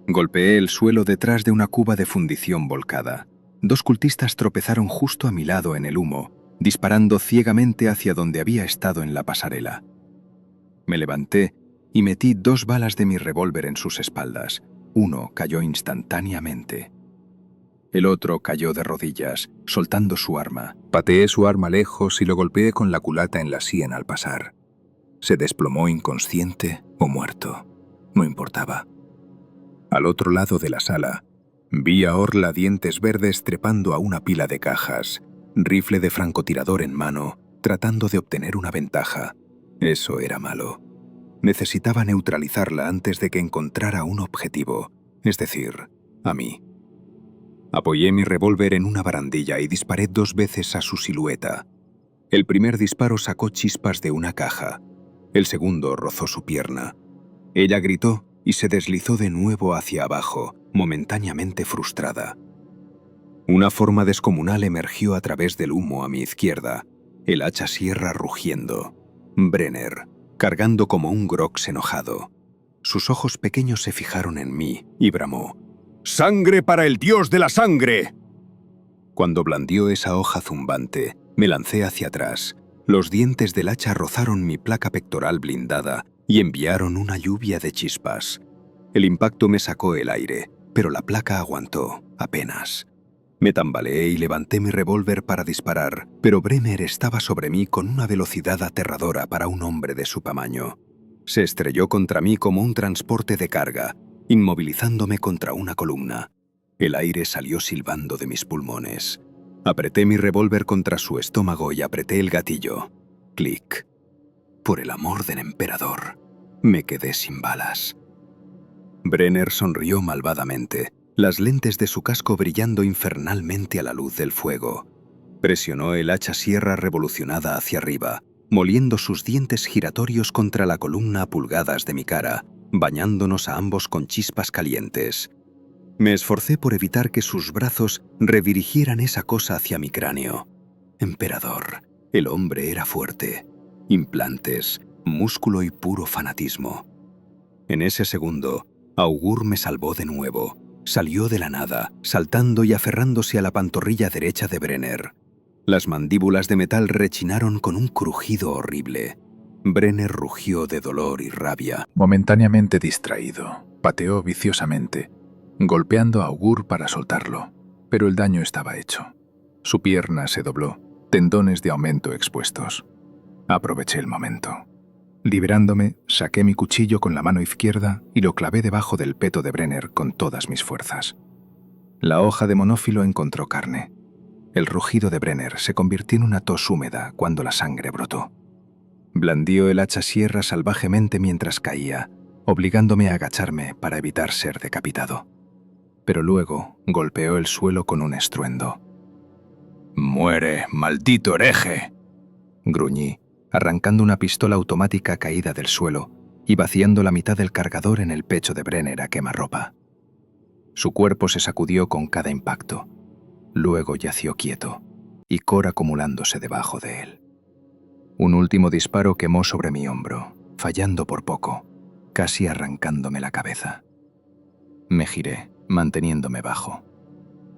Golpeé el suelo detrás de una cuba de fundición volcada. 2 cultistas tropezaron justo a mi lado en el humo, disparando ciegamente hacia donde había estado en la pasarela. Me levanté y metí 2 balas de mi revólver en sus espaldas. Uno cayó instantáneamente. El otro cayó de rodillas, soltando su arma. Pateé su arma lejos y lo golpeé con la culata en la sien al pasar. Se desplomó inconsciente o muerto. No importaba. Al otro lado de la sala, vi a Orla Dientes Verdes trepando a una pila de cajas, rifle de francotirador en mano, tratando de obtener una ventaja. Eso era malo. Necesitaba neutralizarla antes de que encontrara un objetivo, es decir, a mí. Apoyé mi revólver en una barandilla y disparé 2 veces a su silueta. El primer disparo sacó chispas de una caja. El segundo rozó su pierna. Ella gritó y se deslizó de nuevo hacia abajo, momentáneamente frustrada. Una forma descomunal emergió a través del humo a mi izquierda, el hacha sierra rugiendo. Brenner, cargando como un Grox enojado. Sus ojos pequeños se fijaron en mí y bramó: ¡Sangre para el dios de la sangre! Cuando blandió esa hoja zumbante, me lancé hacia atrás. Los dientes del hacha rozaron mi placa pectoral blindada y enviaron una lluvia de chispas. El impacto me sacó el aire, pero la placa aguantó, apenas. Me tambaleé y levanté mi revólver para disparar, pero Brenner estaba sobre mí con una velocidad aterradora para un hombre de su tamaño. Se estrelló contra mí como un transporte de carga, inmovilizándome contra una columna. El aire salió silbando de mis pulmones. Apreté mi revólver contra su estómago y apreté el gatillo. Clic. Por el amor del emperador, me quedé sin balas. Brenner sonrió malvadamente, las lentes de su casco brillando infernalmente a la luz del fuego. Presionó el hacha sierra revolucionada hacia arriba, moliendo sus dientes giratorios contra la columna a pulgadas de mi cara, bañándonos a ambos con chispas calientes. Me esforcé por evitar que sus brazos redirigieran esa cosa hacia mi cráneo. Emperador, el hombre era fuerte. Implantes, músculo y puro fanatismo. En ese segundo, Augur me salvó de nuevo. Salió de la nada, saltando y aferrándose a la pantorrilla derecha de Brenner. Las mandíbulas de metal rechinaron con un crujido horrible. Brenner rugió de dolor y rabia. Momentáneamente distraído, pateó viciosamente. golpeando a Augur para soltarlo, pero el daño estaba hecho. Su pierna se dobló, tendones de aumento expuestos. Aproveché el momento. Liberándome, saqué mi cuchillo con la mano izquierda y lo clavé debajo del peto de Brenner con todas mis fuerzas. La hoja de monófilo encontró carne. El rugido de Brenner se convirtió en una tos húmeda cuando la sangre brotó. Blandió el hacha sierra salvajemente mientras caía, obligándome a agacharme para evitar ser decapitado. Pero luego golpeó el suelo con un estruendo. «¡Muere, maldito hereje!», gruñí, arrancando una pistola automática caída del suelo y vaciando la mitad del cargador en el pecho de Brenner a quemarropa. Su cuerpo se sacudió con cada impacto. Luego yació quieto, icor acumulándose debajo de él. Un último disparo quemó sobre mi hombro, fallando por poco, casi arrancándome la cabeza. Me giré, manteniéndome bajo.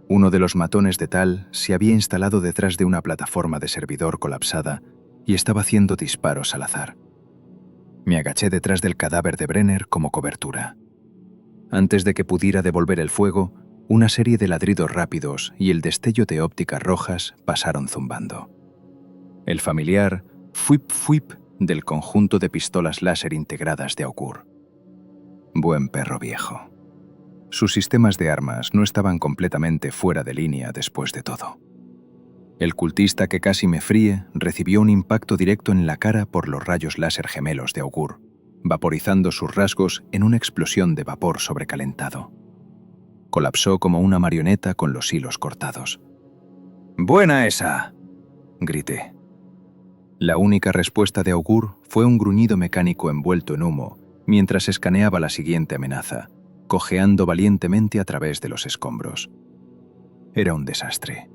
Uno de los matones de Tal se había instalado detrás de una plataforma de servidor colapsada y estaba haciendo disparos al azar. Me agaché detrás del cadáver de Brenner como cobertura. Antes de que pudiera devolver el fuego, una serie de ladridos rápidos y el destello de ópticas rojas pasaron zumbando. El familiar fuip fuip del conjunto de pistolas láser integradas de Augur. Buen perro viejo. Sus sistemas de armas no estaban completamente fuera de línea después de todo. El cultista que casi me fríe recibió un impacto directo en la cara por los rayos láser gemelos de Augur, vaporizando sus rasgos en una explosión de vapor sobrecalentado. Colapsó como una marioneta con los hilos cortados. «¡Buena esa!», grité. La única respuesta de Augur fue un gruñido mecánico envuelto en humo mientras escaneaba la siguiente amenaza, cojeando valientemente a través de los escombros. Era un desastre.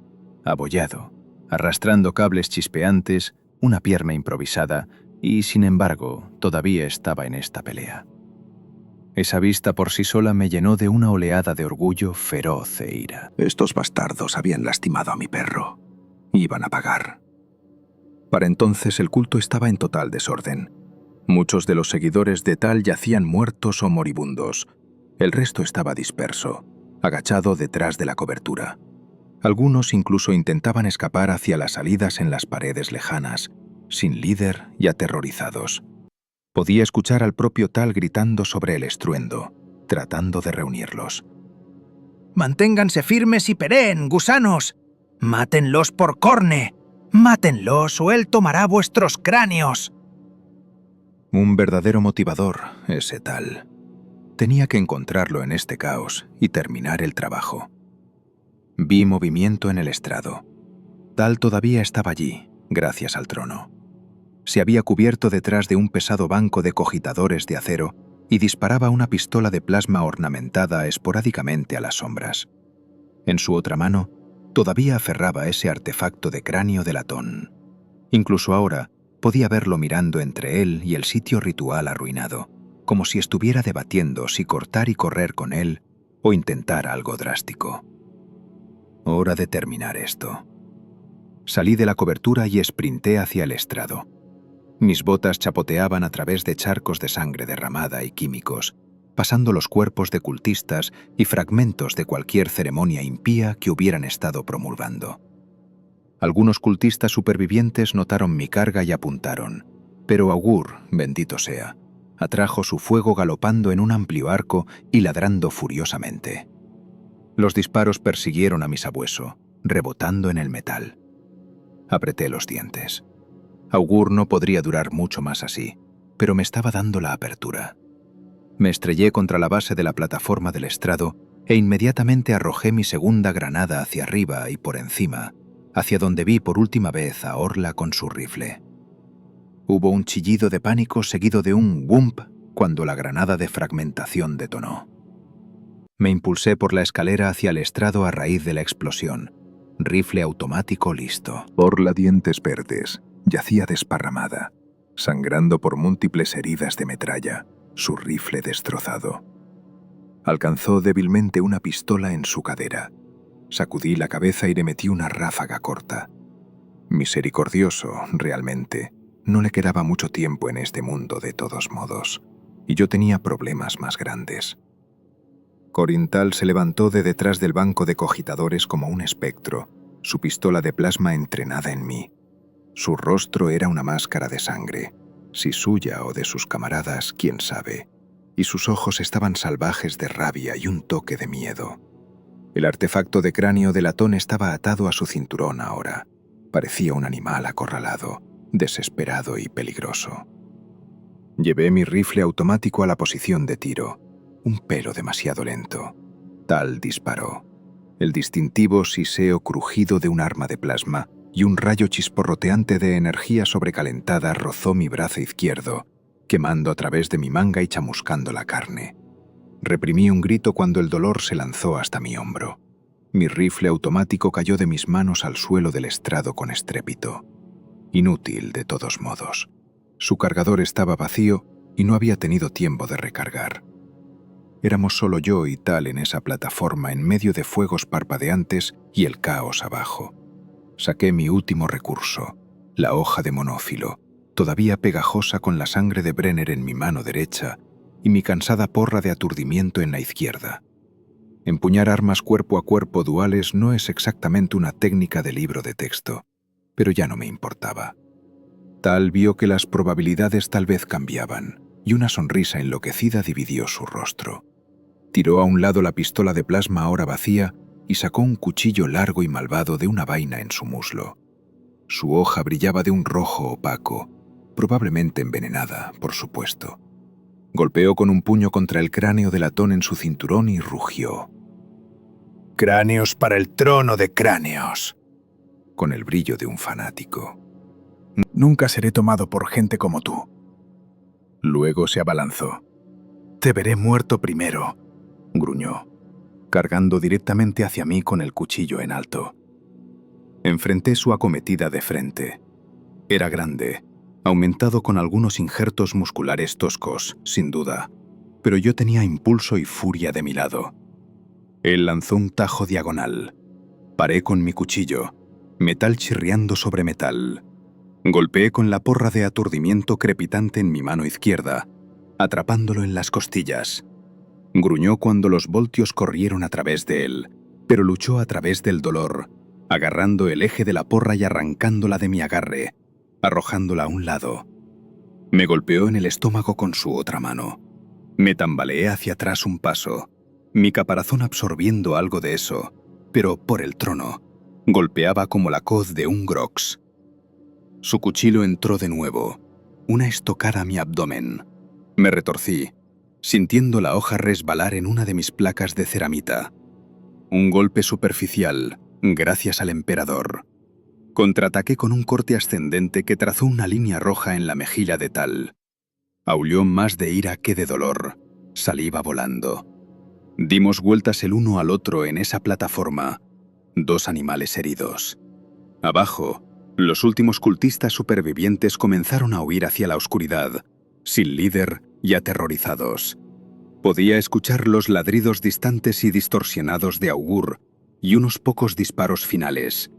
Abollado, arrastrando cables chispeantes, una pierna improvisada y, sin embargo, todavía estaba en esta pelea. Esa vista por sí sola me llenó de una oleada de orgullo feroz e ira. Estos bastardos habían lastimado a mi perro. Iban a pagar. Para entonces el culto estaba en total desorden. Muchos de los seguidores de Tal yacían muertos o moribundos. El resto estaba disperso, agachado detrás de la cobertura. Algunos incluso intentaban escapar hacia las salidas en las paredes lejanas, sin líder y aterrorizados. Podía escuchar al propio Tal gritando sobre el estruendo, tratando de reunirlos. «¡Manténganse firmes y peleen, gusanos! ¡Mátenlos por corne! ¡Mátenlos o él tomará vuestros cráneos!». Un verdadero motivador, ese Tal. Tenía que encontrarlo en este caos y terminar el trabajo. Vi movimiento en el estrado. Tal todavía estaba allí, gracias al trono. Se había cubierto detrás de un pesado banco de cogitadores de acero y disparaba una pistola de plasma ornamentada esporádicamente a las sombras. En su otra mano, todavía aferraba ese artefacto de cráneo de latón. Incluso ahora, podía verlo mirando entre él y el sitio ritual arruinado, como si estuviera debatiendo si cortar y correr con él o intentar algo drástico. Hora de terminar esto. Salí de la cobertura y esprinté hacia el estrado. Mis botas chapoteaban a través de charcos de sangre derramada y químicos, pasando los cuerpos de cultistas y fragmentos de cualquier ceremonia impía que hubieran estado promulgando. Algunos cultistas supervivientes notaron mi carga y apuntaron, pero Augur, bendito sea, atrajo su fuego galopando en un amplio arco y ladrando furiosamente. Los disparos persiguieron a mi sabueso, rebotando en el metal. Apreté los dientes. Augur no podría durar mucho más así, pero me estaba dando la apertura. Me estrellé contra la base de la plataforma del estrado e inmediatamente arrojé mi segunda granada hacia arriba y por encima, hacia donde vi por última vez a Orla con su rifle. Hubo un chillido de pánico seguido de un wump cuando la granada de fragmentación detonó. Me impulsé por la escalera hacia el estrado a raíz de la explosión, rifle automático listo. Orla, dientes verdes, yacía desparramada, sangrando por múltiples heridas de metralla, su rifle destrozado. Alcanzó débilmente una pistola en su cadera. Sacudí la cabeza y le metí una ráfaga corta. Misericordioso, realmente. No le quedaba mucho tiempo en este mundo de todos modos, y yo tenía problemas más grandes. Corintal se levantó de detrás del banco de cogitadores como un espectro, su pistola de plasma entrenada en mí. Su rostro era una máscara de sangre, si suya o de sus camaradas, quién sabe, y sus ojos estaban salvajes de rabia y un toque de miedo. El artefacto de cráneo de latón estaba atado a su cinturón ahora. Parecía un animal acorralado, desesperado y peligroso. Llevé mi rifle automático a la posición de tiro, un pelo demasiado lento. Tal disparó. El distintivo siseo crujido de un arma de plasma y un rayo chisporroteante de energía sobrecalentada rozó mi brazo izquierdo, quemando a través de mi manga y chamuscando la carne. Reprimí un grito cuando el dolor se lanzó hasta mi hombro. Mi rifle automático cayó de mis manos al suelo del estrado con estrépito. Inútil, de todos modos. Su cargador estaba vacío y no había tenido tiempo de recargar. Éramos solo yo y Tal en esa plataforma en medio de fuegos parpadeantes y el caos abajo. Saqué mi último recurso, la hoja de monófilo, todavía pegajosa con la sangre de Brenner en mi mano derecha y mi cansada porra de aturdimiento en la izquierda. Empuñar armas cuerpo a cuerpo duales no es exactamente una técnica de libro de texto, pero ya no me importaba. Tal vio que las probabilidades tal vez cambiaban, y una sonrisa enloquecida dividió su rostro. Tiró a un lado la pistola de plasma ahora vacía y sacó un cuchillo largo y malvado de una vaina en su muslo. Su hoja brillaba de un rojo opaco, probablemente envenenada, por supuesto. Golpeó con un puño contra el cráneo de latón en su cinturón y rugió. «¡Cráneos para el trono de cráneos!», con el brillo de un fanático. Nunca seré tomado por gente como tú. Luego se abalanzó. «Te veré muerto primero», gruñó, cargando directamente hacia mí con el cuchillo en alto. Enfrenté su acometida de frente. Era grande, aumentado con algunos injertos musculares toscos, sin duda, pero yo tenía impulso y furia de mi lado. Él lanzó un tajo diagonal. Paré con mi cuchillo, metal chirriando sobre metal. Golpeé con la porra de aturdimiento crepitante en mi mano izquierda, atrapándolo en las costillas. Gruñó cuando los voltios corrieron a través de él, pero luchó a través del dolor, agarrando el eje de la porra y arrancándola de mi agarre, arrojándola a un lado. Me golpeó en el estómago con su otra mano. Me tambaleé hacia atrás un paso, mi caparazón absorbiendo algo de eso, pero por el trono. Golpeaba como la coz de un grox. Su cuchillo entró de nuevo, una estocada a mi abdomen. Me retorcí, sintiendo la hoja resbalar en una de mis placas de ceramita. Un golpe superficial, gracias al emperador. Contraataqué con un corte ascendente que trazó una línea roja en la mejilla de Tal. Aulló más de ira que de dolor, saliva volando. Dimos vueltas el uno al otro en esa plataforma, dos animales heridos. Abajo, los últimos cultistas supervivientes comenzaron a huir hacia la oscuridad, sin líder y aterrorizados. Podía escuchar los ladridos distantes y distorsionados de Augur y unos pocos disparos finales.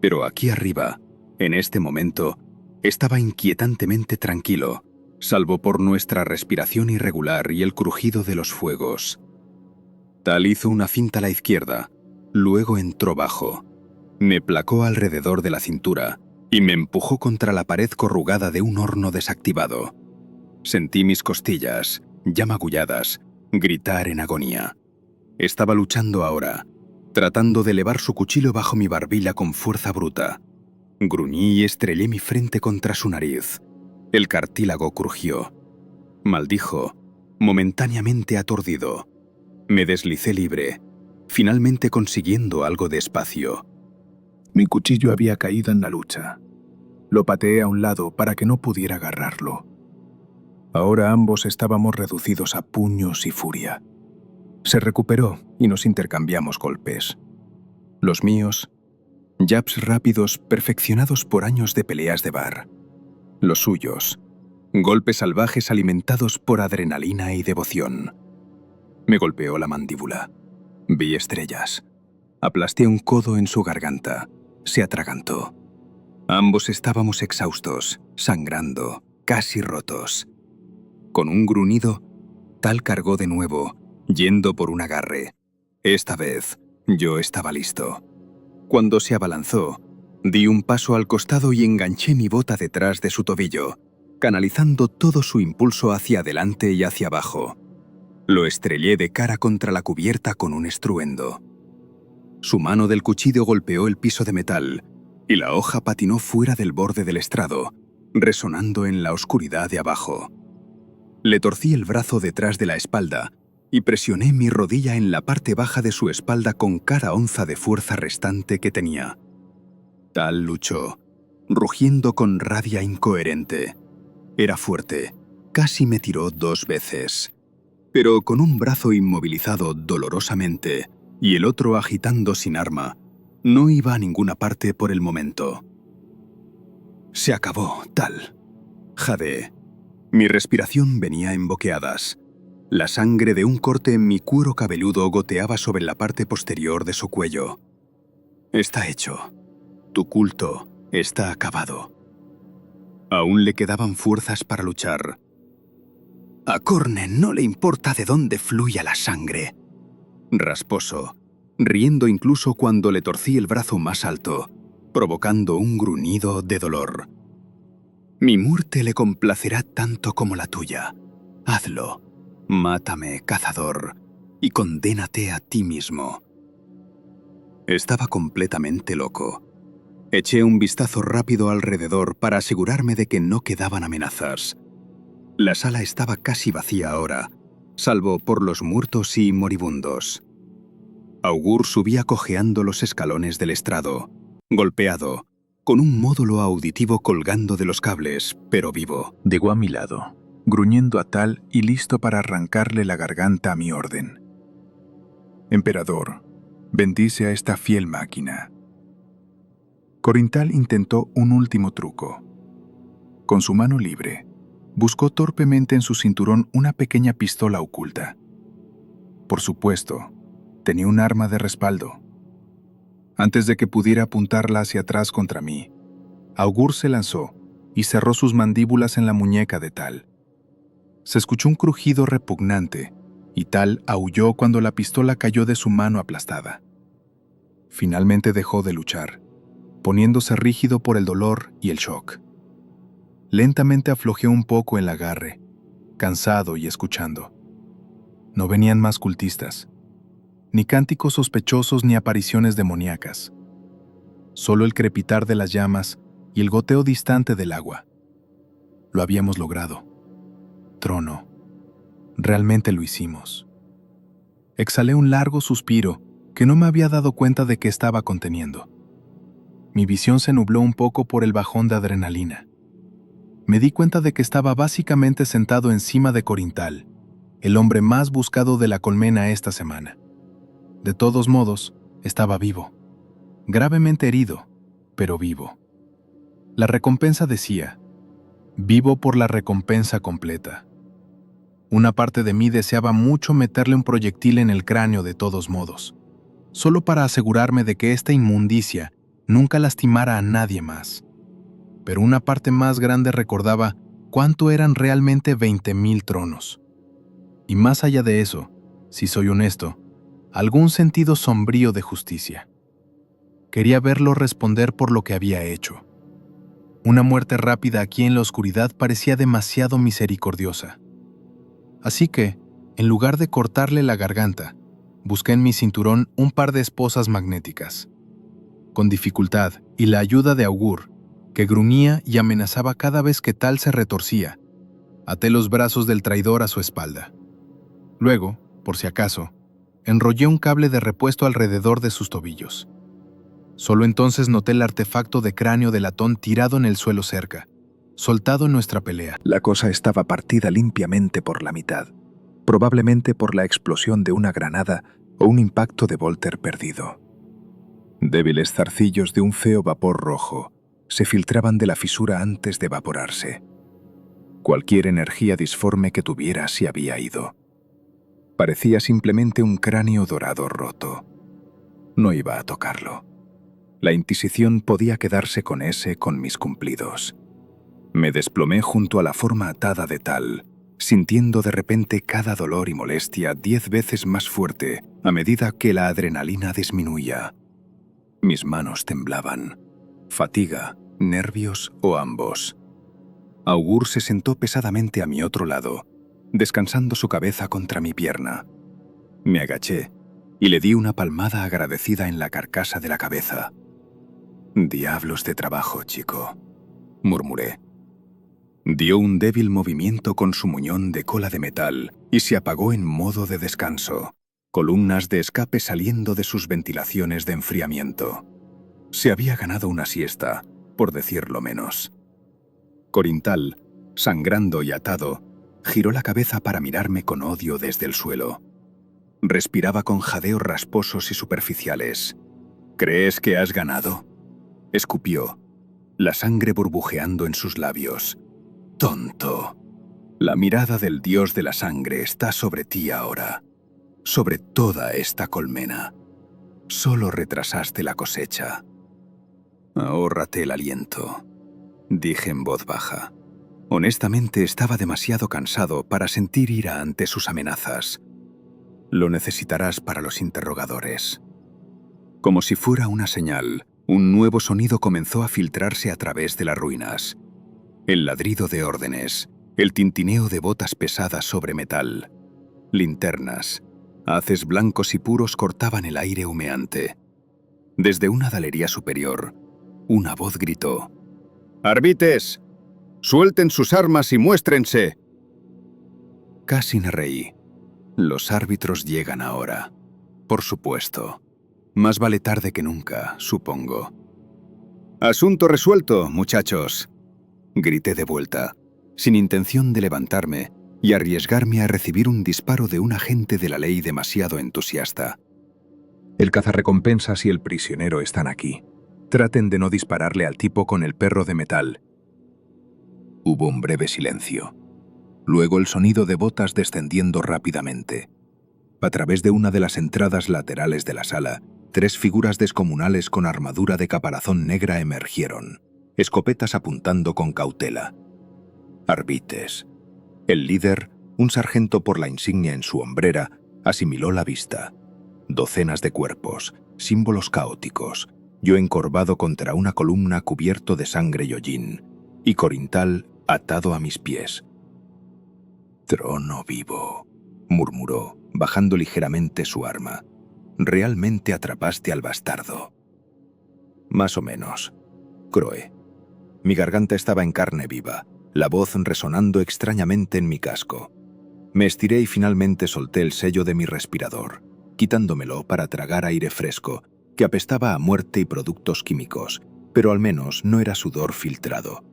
Pero aquí arriba, en este momento, estaba inquietantemente tranquilo, salvo por nuestra respiración irregular y el crujido de los fuegos. Tal hizo una finta a la izquierda, luego entró bajo. Me placó alrededor de la cintura y me empujó contra la pared corrugada de un horno desactivado. Sentí mis costillas, ya magulladas, gritar en agonía. Estaba luchando ahora, tratando de elevar su cuchillo bajo mi barbilla con fuerza bruta. Gruñí y estrellé mi frente contra su nariz. El cartílago crujió. Maldijo, momentáneamente aturdido. Me deslicé libre, finalmente consiguiendo algo de espacio. Mi cuchillo había caído en la lucha. Lo pateé a un lado para que no pudiera agarrarlo. Ahora ambos estábamos reducidos a puños y furia. Se recuperó y nos intercambiamos golpes. Los míos, jabs rápidos perfeccionados por años de peleas de bar. Los suyos, golpes salvajes alimentados por adrenalina y devoción. Me golpeó la mandíbula. Vi estrellas. Aplasté un codo en su garganta. Se atragantó. Ambos estábamos exhaustos, sangrando, casi rotos. Con un gruñido, Tal cargó de nuevo yendo por un agarre. Esta vez, yo estaba listo. Cuando se abalanzó, di un paso al costado y enganché mi bota detrás de su tobillo, canalizando todo su impulso hacia adelante y hacia abajo. Lo estrellé de cara contra la cubierta con un estruendo. Su mano del cuchillo golpeó el piso de metal, y la hoja patinó fuera del borde del estrado, resonando en la oscuridad de abajo. Le torcí el brazo detrás de la espalda y presioné mi rodilla en la parte baja de su espalda con cada onza de fuerza restante que tenía. Tal luchó, rugiendo con rabia incoherente. Era fuerte, casi me tiró 2 veces. Pero con un brazo inmovilizado dolorosamente y el otro agitando sin arma, no iba a ninguna parte por el momento. Se acabó, Tal. Jadeé. Mi respiración venía en boqueadas. La sangre de un corte en mi cuero cabelludo goteaba sobre la parte posterior de su cuello. Está hecho. Tu culto está acabado. Aún le quedaban fuerzas para luchar. A Corne no le importa de dónde fluya la sangre. Rasposo, riendo incluso cuando le torcí el brazo más alto, provocando un gruñido de dolor. Mi muerte le complacerá tanto como la tuya. Hazlo. Mátame, cazador, y condénate a ti mismo. Estaba completamente loco. Eché un vistazo rápido alrededor para asegurarme de que no quedaban amenazas. La sala estaba casi vacía ahora, salvo por los muertos y moribundos. Augur subía cojeando los escalones del estrado, golpeado, con un módulo auditivo colgando de los cables, pero vivo. Llegó a mi lado, gruñendo a Tal y listo para arrancarle la garganta a mi orden. Emperador, bendice a esta fiel máquina. Corintal intentó un último truco. Con su mano libre, buscó torpemente en su cinturón una pequeña pistola oculta. Por supuesto, tenía un arma de respaldo. Antes de que pudiera apuntarla hacia atrás contra mí, Augur se lanzó y cerró sus mandíbulas en la muñeca de Tal. Se escuchó un crujido repugnante y Tal aulló cuando la pistola cayó de su mano aplastada. Finalmente dejó de luchar, poniéndose rígido por el dolor y el shock. Lentamente aflojeó un poco el agarre, cansado y escuchando. No venían más cultistas, ni cánticos sospechosos ni apariciones demoníacas. Solo el crepitar de las llamas y el goteo distante del agua. Lo habíamos logrado. Trono. Realmente lo hicimos. Exhalé un largo suspiro que no me había dado cuenta de que estaba conteniendo. Mi visión se nubló un poco por el bajón de adrenalina. Me di cuenta de que estaba básicamente sentado encima de Corintal, el hombre más buscado de la colmena esta semana. De todos modos, estaba vivo. Gravemente herido, pero vivo. La recompensa decía, vivo por la recompensa completa. Una parte de mí deseaba mucho meterle un proyectil en el cráneo de todos modos, solo para asegurarme de que esta inmundicia nunca lastimara a nadie más. Pero una parte más grande recordaba cuánto eran realmente 20,000 tronos. Y más allá de eso, si soy honesto, algún sentido sombrío de justicia. Quería verlo responder por lo que había hecho. Una muerte rápida aquí en la oscuridad parecía demasiado misericordiosa. Así que, en lugar de cortarle la garganta, busqué en mi cinturón un par de esposas magnéticas. Con dificultad y la ayuda de Augur, que gruñía y amenazaba cada vez que Tal se retorcía, até los brazos del traidor a su espalda. Luego, por si acaso, enrollé un cable de repuesto alrededor de sus tobillos. Solo entonces noté el artefacto de cráneo de latón tirado en el suelo cerca, soltado en nuestra pelea. La cosa estaba partida limpiamente por la mitad, probablemente por la explosión de una granada o un impacto de Volter perdido. Débiles zarcillos de un feo vapor rojo se filtraban de la fisura antes de evaporarse. Cualquier energía disforme que tuviera se había ido. Parecía simplemente un cráneo dorado roto. No iba a tocarlo. La Inquisición podía quedarse con mis cumplidos. Me desplomé junto a la forma atada de Tal sintiendo de repente cada dolor y molestia 10 veces más fuerte a medida que la adrenalina disminuía. Mis manos temblaban. Fatiga, nervios o ambos. Augur se sentó pesadamente a mi otro lado, descansando su cabeza contra mi pierna. Me agaché y le di una palmada agradecida en la carcasa de la cabeza. «Diablos de trabajo, chico», murmuré. Dio un débil movimiento con su muñón de cola de metal y se apagó en modo de descanso, columnas de escape saliendo de sus ventilaciones de enfriamiento. Se había ganado una siesta, por decirlo menos. Corintal, sangrando y atado, giró la cabeza para mirarme con odio desde el suelo. Respiraba con jadeos rasposos y superficiales. «¿Crees que has ganado?», escupió, la sangre burbujeando en sus labios. «Tonto. La mirada del dios de la sangre está sobre ti ahora, sobre toda esta colmena. Solo retrasaste la cosecha». «Ahórrate el aliento», dije en voz baja. Honestamente estaba demasiado cansado para sentir ira ante sus amenazas. «Lo necesitarás para los interrogadores». Como si fuera una señal, un nuevo sonido comenzó a filtrarse a través de las ruinas. El ladrido de órdenes, el tintineo de botas pesadas sobre metal. Linternas, haces blancos y puros cortaban el aire humeante. Desde una galería superior, una voz gritó: «¡Arbites! ¡Suelten sus armas y muéstrense!». Casi me reí. Los árbitros llegan ahora. Por supuesto. Más vale tarde que nunca, supongo. «Asunto resuelto, muchachos», grité de vuelta, sin intención de levantarme y arriesgarme a recibir un disparo de un agente de la ley demasiado entusiasta. El cazarrecompensas y el prisionero están aquí. Traten de no dispararle al tipo con el perro de metal. Hubo un breve silencio. Luego el sonido de botas descendiendo rápidamente. A través de una de las entradas laterales de la sala, 3 figuras descomunales con armadura de caparazón negra emergieron, escopetas apuntando con cautela. Arbites. El líder, un sargento por la insignia en su hombrera, asimiló la vista. Docenas de cuerpos, símbolos caóticos, yo encorvado contra una columna cubierto de sangre y hollín, y Corintal atado a mis pies. «Trono vivo», murmuró, bajando ligeramente su arma. «Realmente atrapaste al bastardo». «Más o menos», croé. Mi garganta estaba en carne viva, la voz resonando extrañamente en mi casco. Me estiré y finalmente solté el sello de mi respirador, quitándomelo para tragar aire fresco, que apestaba a muerte y productos químicos, pero al menos no era sudor filtrado.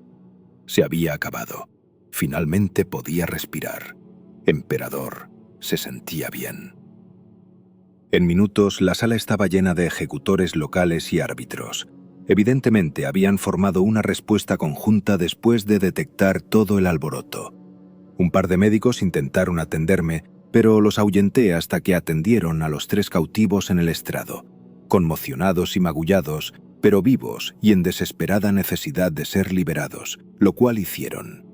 Se había acabado. Finalmente podía respirar. Emperador se sentía bien. En minutos, la sala estaba llena de ejecutores locales y árbitros. Evidentemente habían formado una respuesta conjunta después de detectar todo el alboroto. Un par de médicos intentaron atenderme, pero los ahuyenté hasta que atendieron a los 3 cautivos en el estrado, conmocionados y magullados, pero vivos y en desesperada necesidad de ser liberados, lo cual hicieron.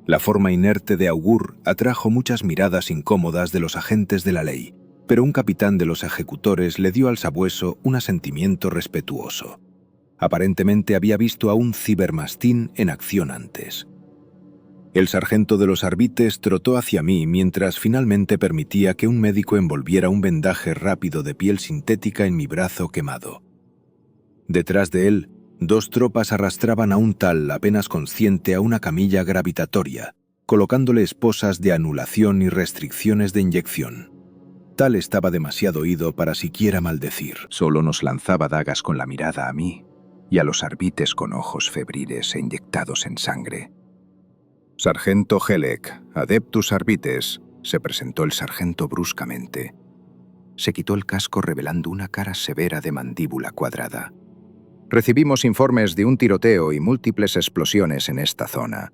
La forma inerte de Augur atrajo muchas miradas incómodas de los agentes de la ley, pero un capitán de los ejecutores le dio al sabueso un asentimiento respetuoso. Aparentemente había visto a un cibermastín en acción antes. El sargento de los arbites trotó hacia mí mientras finalmente permitía que un médico envolviera un vendaje rápido de piel sintética en mi brazo quemado. Detrás de él, 2 tropas arrastraban a un tal apenas consciente a una camilla gravitatoria, colocándole esposas de anulación y restricciones de inyección. Tal estaba demasiado ido para siquiera maldecir. Solo nos lanzaba dagas con la mirada a mí y a los arbites con ojos febriles e inyectados en sangre. «Sargento Helek, Adeptus Arbites», se presentó el sargento bruscamente. Se quitó el casco revelando una cara severa de mandíbula cuadrada. «Recibimos informes de un tiroteo y múltiples explosiones en esta zona.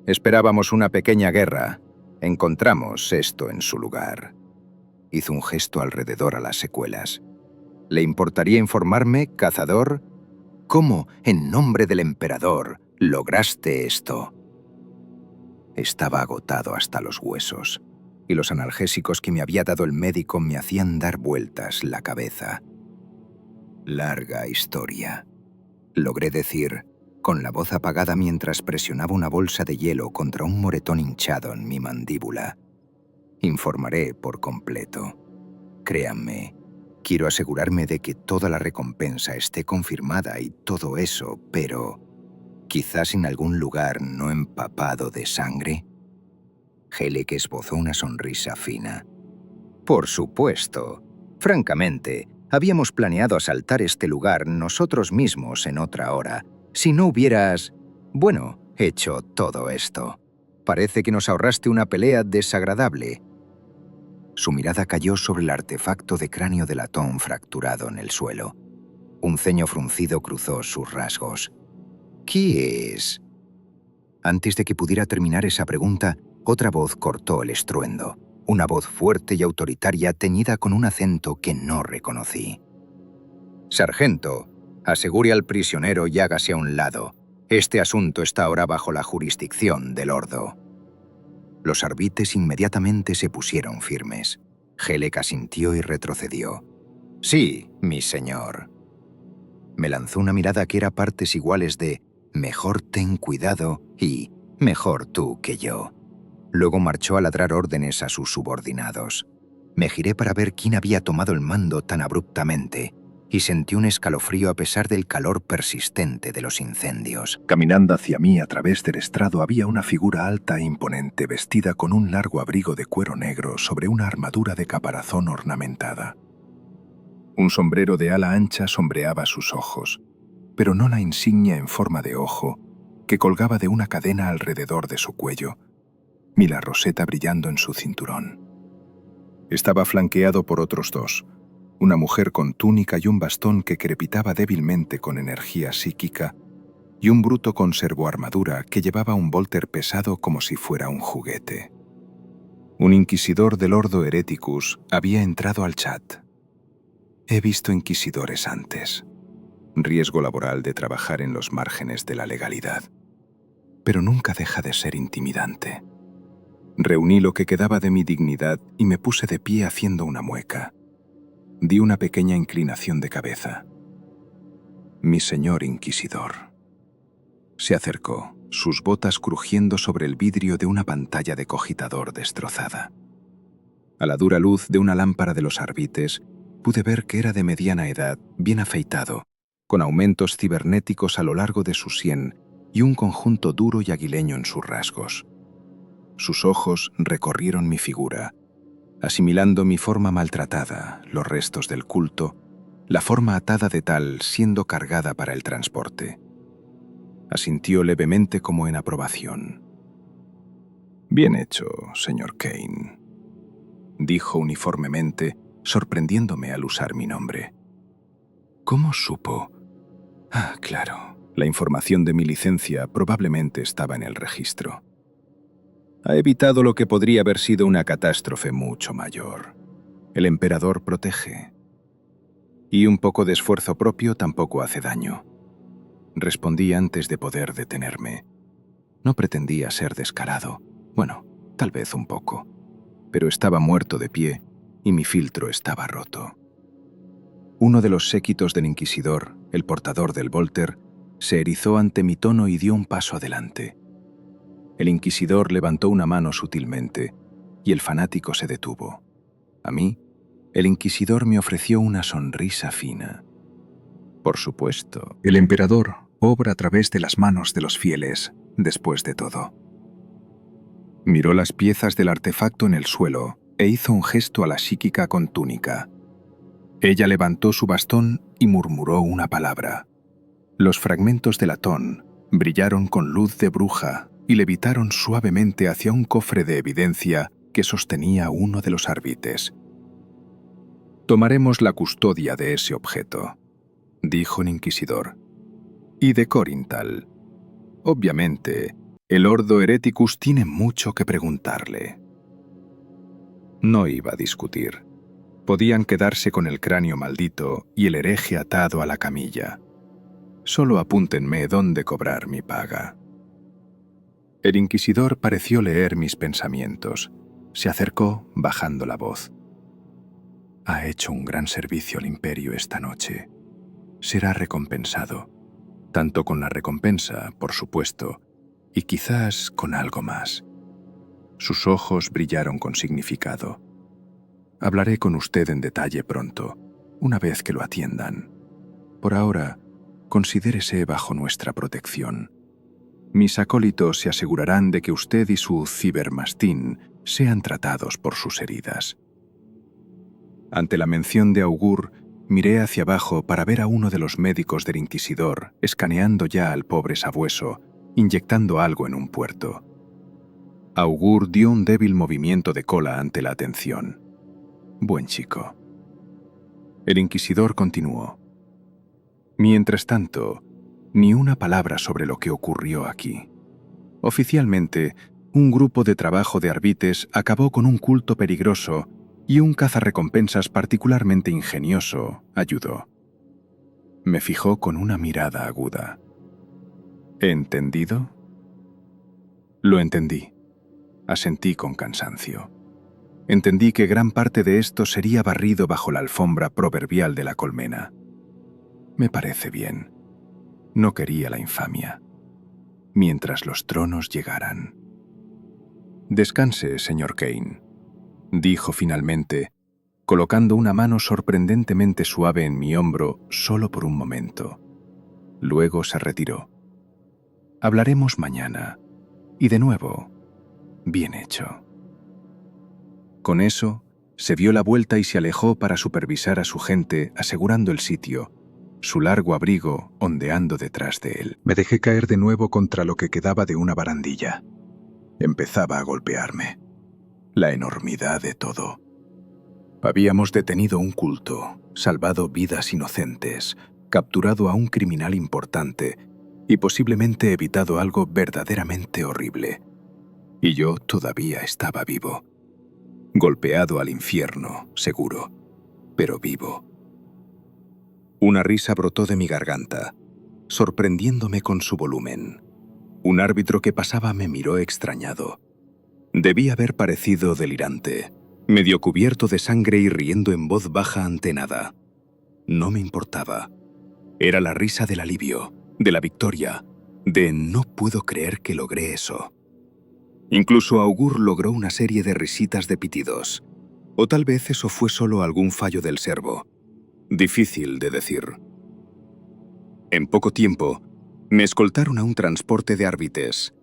Esperábamos una pequeña guerra. Encontramos esto en su lugar». Hizo un gesto alrededor a las secuelas. «¿Le importaría informarme, cazador? ¿Cómo, en nombre del emperador, lograste esto?» Estaba agotado hasta los huesos, y los analgésicos que me había dado el médico me hacían dar vueltas la cabeza. Larga historia, logré decir, con la voz apagada mientras presionaba una bolsa de hielo contra un moretón hinchado en mi mandíbula. Informaré por completo. Créanme, quiero asegurarme de que toda la recompensa esté confirmada y todo eso, pero ¿quizás en algún lugar no empapado de sangre? Helek esbozó una sonrisa fina. Por supuesto. Francamente, habíamos planeado asaltar este lugar nosotros mismos en otra hora, si no hubieras, hecho todo esto. Parece que nos ahorraste una pelea desagradable. Su mirada cayó sobre el artefacto de cráneo de latón fracturado en el suelo. Un ceño fruncido cruzó sus rasgos. ¿Qué es? Antes de que pudiera terminar esa pregunta, otra voz cortó el estruendo. Una voz fuerte y autoritaria teñida con un acento que no reconocí. «Sargento, asegure al prisionero y hágase a un lado. Este asunto está ahora bajo la jurisdicción del Ordo». Los arbites inmediatamente se pusieron firmes. Helek asintió y retrocedió. «Sí, mi señor». Me lanzó una mirada que era partes iguales de «mejor ten cuidado» y «mejor tú que yo». Luego marchó a ladrar órdenes a sus subordinados. Me giré para ver quién había tomado el mando tan abruptamente y sentí un escalofrío a pesar del calor persistente de los incendios. Caminando hacia mí a través del estrado había una figura alta e imponente vestida con un largo abrigo de cuero negro sobre una armadura de caparazón ornamentada. Un sombrero de ala ancha sombreaba sus ojos, pero no la insignia en forma de ojo que colgaba de una cadena alrededor de su cuello, ni la roseta brillando en su cinturón. Estaba flanqueado por otros dos, una mujer con túnica y un bastón que crepitaba débilmente con energía psíquica, y un bruto con servoarmadura que llevaba un volter pesado como si fuera un juguete. Un inquisidor del Ordo Hereticus había entrado al chat. He visto inquisidores antes. Riesgo laboral de trabajar en los márgenes de la legalidad. Pero nunca deja de ser intimidante. Reuní lo que quedaba de mi dignidad y me puse de pie haciendo una mueca. Di una pequeña inclinación de cabeza. Mi señor inquisidor. Se acercó, sus botas crujiendo sobre el vidrio de una pantalla de cogitador destrozada. A la dura luz de una lámpara de los arbites, pude ver que era de mediana edad, bien afeitado, con aumentos cibernéticos a lo largo de su sien y un conjunto duro y aguileño en sus rasgos. Sus ojos recorrieron mi figura, asimilando mi forma maltratada, los restos del culto, la forma atada de tal siendo cargada para el transporte. Asintió levemente como en aprobación. «Bien hecho, señor Kane», dijo uniformemente, sorprendiéndome al usar mi nombre. «¿Cómo supo?» «Ah, claro, la información de mi licencia probablemente estaba en el registro. Ha evitado lo que podría haber sido una catástrofe mucho mayor. El emperador protege. Y un poco de esfuerzo propio tampoco hace daño». Respondí antes de poder detenerme. No pretendía ser descarado. Bueno, tal vez un poco. Pero estaba muerto de pie y mi filtro estaba roto. Uno de los séquitos del inquisidor, el portador del volter, se erizó ante mi tono y dio un paso adelante. El inquisidor levantó una mano sutilmente y el fanático se detuvo. A mí, el inquisidor me ofreció una sonrisa fina. Por supuesto. El emperador obra a través de las manos de los fieles, después de todo. Miró las piezas del artefacto en el suelo e hizo un gesto a la psíquica con túnica. Ella levantó su bastón y murmuró una palabra. Los fragmentos de latón brillaron con luz de bruja y levitaron suavemente hacia un cofre de evidencia que sostenía uno de los arbites. «Tomaremos la custodia de ese objeto», dijo el inquisidor. «Y de Corinthal. Obviamente, el Ordo Hereticus tiene mucho que preguntarle». No iba a discutir. Podían quedarse con el cráneo maldito y el hereje atado a la camilla. Solo apúntenme dónde cobrar mi paga. El inquisidor pareció leer mis pensamientos. Se acercó, bajando la voz. Ha hecho un gran servicio al imperio esta noche. Será recompensado, tanto con la recompensa, por supuesto, y quizás con algo más. Sus ojos brillaron con significado. Hablaré con usted en detalle pronto, una vez que lo atiendan. Por ahora, considérese bajo nuestra protección. Mis acólitos se asegurarán de que usted y su cibermastín sean tratados por sus heridas. Ante la mención de Augur, miré hacia abajo para ver a uno de los médicos del inquisidor escaneando ya al pobre sabueso, inyectando algo en un puerto. Augur dio un débil movimiento de cola ante la atención. Buen chico. El inquisidor continuó. Mientras tanto, ni una palabra sobre lo que ocurrió aquí. Oficialmente, un grupo de trabajo de Arbites acabó con un culto peligroso y un cazarrecompensas particularmente ingenioso ayudó. Me fijó con una mirada aguda. ¿Entendido? Lo entendí. Asentí con cansancio. Entendí que gran parte de esto sería barrido bajo la alfombra proverbial de la colmena. Me parece bien. No quería la infamia. Mientras los tronos llegaran. Descanse, señor Kane, dijo finalmente, colocando una mano sorprendentemente suave en mi hombro solo por un momento. Luego se retiró. Hablaremos mañana. Y de nuevo, bien hecho. Con eso, se dio la vuelta y se alejó para supervisar a su gente, asegurando el sitio, su largo abrigo ondeando detrás de él. Me dejé caer de nuevo contra lo que quedaba de una barandilla. Empezaba a golpearme. La enormidad de todo. Habíamos detenido un culto, salvado vidas inocentes, capturado a un criminal importante y posiblemente evitado algo verdaderamente horrible. Y yo todavía estaba vivo. Golpeado al infierno, seguro, pero vivo. Una risa brotó de mi garganta, sorprendiéndome con su volumen. Un árbitro que pasaba me miró extrañado. Debía haber parecido delirante, medio cubierto de sangre y riendo en voz baja ante nada. No me importaba. Era la risa del alivio, de la victoria, de no puedo creer que logré eso. Incluso Augur logró una serie de risitas de pitidos. O tal vez eso fue solo algún fallo del servo. Difícil de decir. En poco tiempo, me escoltaron a un transporte de Arbites.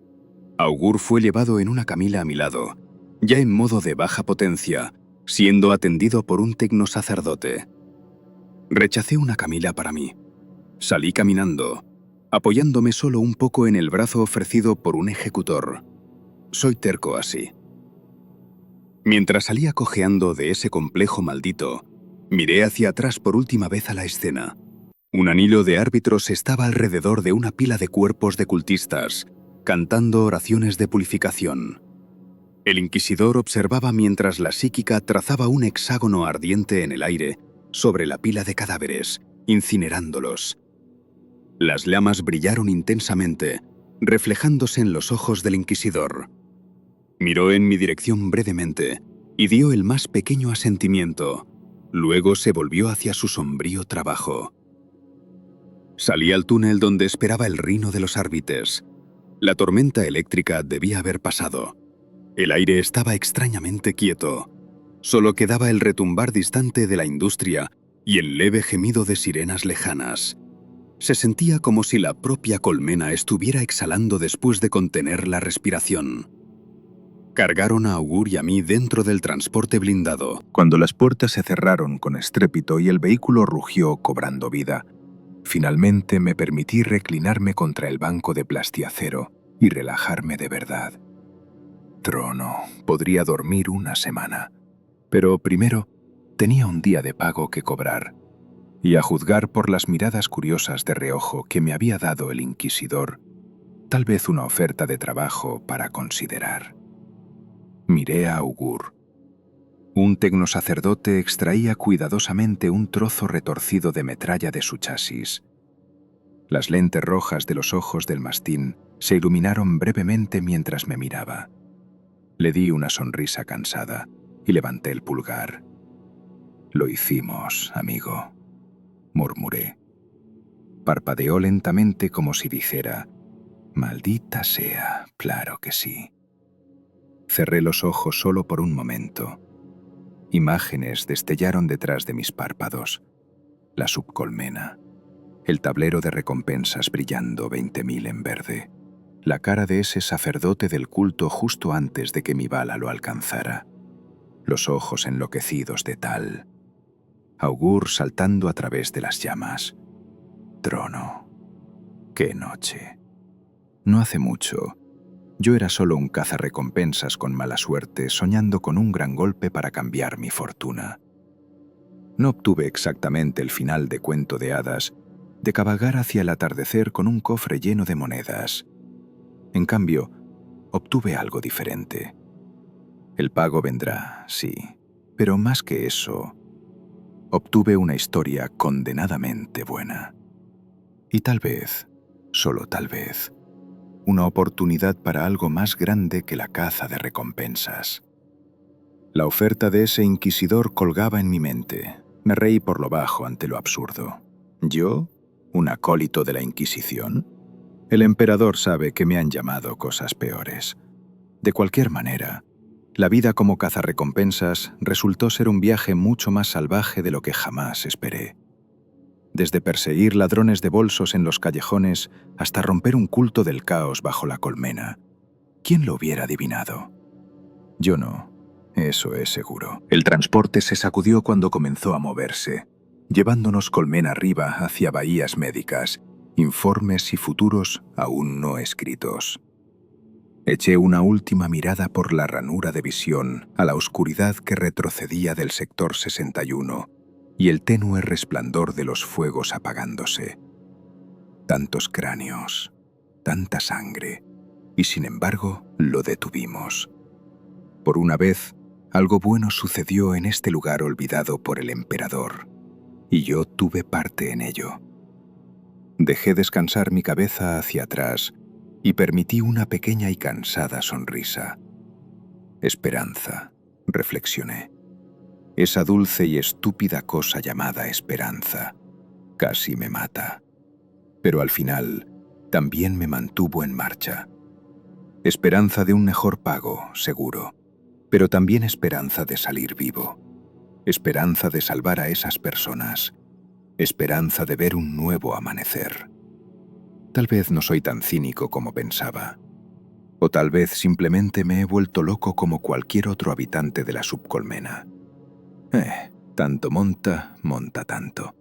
Augur fue llevado en una camilla a mi lado, ya en modo de baja potencia, siendo atendido por un tecnosacerdote. Rechacé una camilla para mí. Salí caminando, apoyándome solo un poco en el brazo ofrecido por un ejecutor. Soy terco así. Mientras salía cojeando de ese complejo maldito, miré hacia atrás por última vez a la escena. Un anillo de árbitros estaba alrededor de una pila de cuerpos de cultistas, cantando oraciones de purificación. El inquisidor observaba mientras la psíquica trazaba un hexágono ardiente en el aire sobre la pila de cadáveres, incinerándolos. Las llamas brillaron intensamente, reflejándose en los ojos del inquisidor. Miró en mi dirección brevemente y dio el más pequeño asentimiento. Luego se volvió hacia su sombrío trabajo. Salí al túnel donde esperaba el reino de los Arbites. La tormenta eléctrica debía haber pasado. El aire estaba extrañamente quieto. Solo quedaba el retumbar distante de la industria y el leve gemido de sirenas lejanas. Se sentía como si la propia colmena estuviera exhalando después de contener la respiración. Cargaron a Augur y a mí dentro del transporte blindado. Cuando las puertas se cerraron con estrépito y el vehículo rugió cobrando vida, finalmente me permití reclinarme contra el banco de plastiacero y relajarme de verdad. Trono, podría dormir una semana, pero primero tenía un día de pago que cobrar, y a juzgar por las miradas curiosas de reojo que me había dado el inquisidor, tal vez una oferta de trabajo para considerar. Miré a Augur. Un tecnosacerdote extraía cuidadosamente un trozo retorcido de metralla de su chasis. Las lentes rojas de los ojos del mastín se iluminaron brevemente mientras me miraba. Le di una sonrisa cansada y levanté el pulgar. «Lo hicimos, amigo», murmuré. Parpadeó lentamente como si dijera: «Maldita sea, claro que sí». Cerré los ojos solo por un momento. Imágenes destellaron detrás de mis párpados. La subcolmena, el tablero de recompensas brillando 20.000 en verde, la cara de ese sacerdote del culto justo antes de que mi bala lo alcanzara, los ojos enloquecidos de Tal, Augur saltando a través de las llamas. Trono. ¡Qué noche! No hace mucho, yo era solo un cazarrecompensas con mala suerte, soñando con un gran golpe para cambiar mi fortuna. No obtuve exactamente el final de cuento de hadas, de cabalgar hacia el atardecer con un cofre lleno de monedas. En cambio, obtuve algo diferente. El pago vendrá, sí, pero más que eso, obtuve una historia condenadamente buena. Y tal vez, solo tal vez, una oportunidad para algo más grande que la caza de recompensas. La oferta de ese inquisidor colgaba en mi mente. Me reí por lo bajo ante lo absurdo. ¿Yo? ¿Un acólito de la Inquisición? El emperador sabe que me han llamado cosas peores. De cualquier manera, la vida como cazarrecompensas resultó ser un viaje mucho más salvaje de lo que jamás esperé. Desde perseguir ladrones de bolsos en los callejones hasta romper un culto del caos bajo la colmena. ¿Quién lo hubiera adivinado? Yo no, eso es seguro. El transporte se sacudió cuando comenzó a moverse, llevándonos colmena arriba hacia bahías médicas, informes y futuros aún no escritos. Eché una última mirada por la ranura de visión a la oscuridad que retrocedía del sector 61 y el tenue resplandor de los fuegos apagándose. Tantos cráneos, tanta sangre, y sin embargo lo detuvimos. Por una vez, algo bueno sucedió en este lugar olvidado por el emperador, y yo tuve parte en ello. Dejé descansar mi cabeza hacia atrás y permití una pequeña y cansada sonrisa. Esperanza, reflexioné. Esa dulce y estúpida cosa llamada esperanza casi me mata. Pero al final también me mantuvo en marcha. Esperanza de un mejor pago, seguro, pero también esperanza de salir vivo. Esperanza de salvar a esas personas. Esperanza de ver un nuevo amanecer. Tal vez no soy tan cínico como pensaba. O tal vez simplemente me he vuelto loco como cualquier otro habitante de la subcolmena. Tanto monta, monta tanto.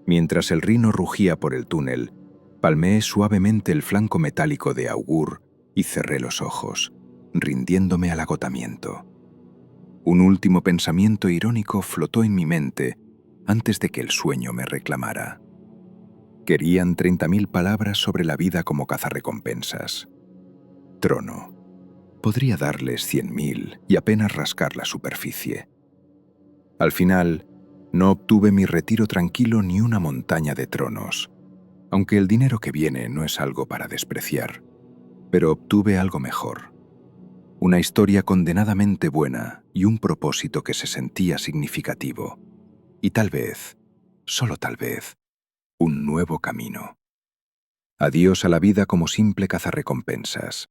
Mientras el rino rugía por el túnel, palmeé suavemente el flanco metálico de Augur y cerré los ojos, rindiéndome al agotamiento. Un último pensamiento irónico flotó en mi mente antes de que el sueño me reclamara. Querían 30.000 palabras sobre la vida como cazarrecompensas. Trono. Podría darles 100.000 y apenas rascar la superficie. Al final, no obtuve mi retiro tranquilo ni una montaña de tronos, aunque el dinero que viene no es algo para despreciar, pero obtuve algo mejor. Una historia condenadamente buena y un propósito que se sentía significativo. Y tal vez, solo tal vez, un nuevo camino. Adiós a la vida como simple cazarrecompensas.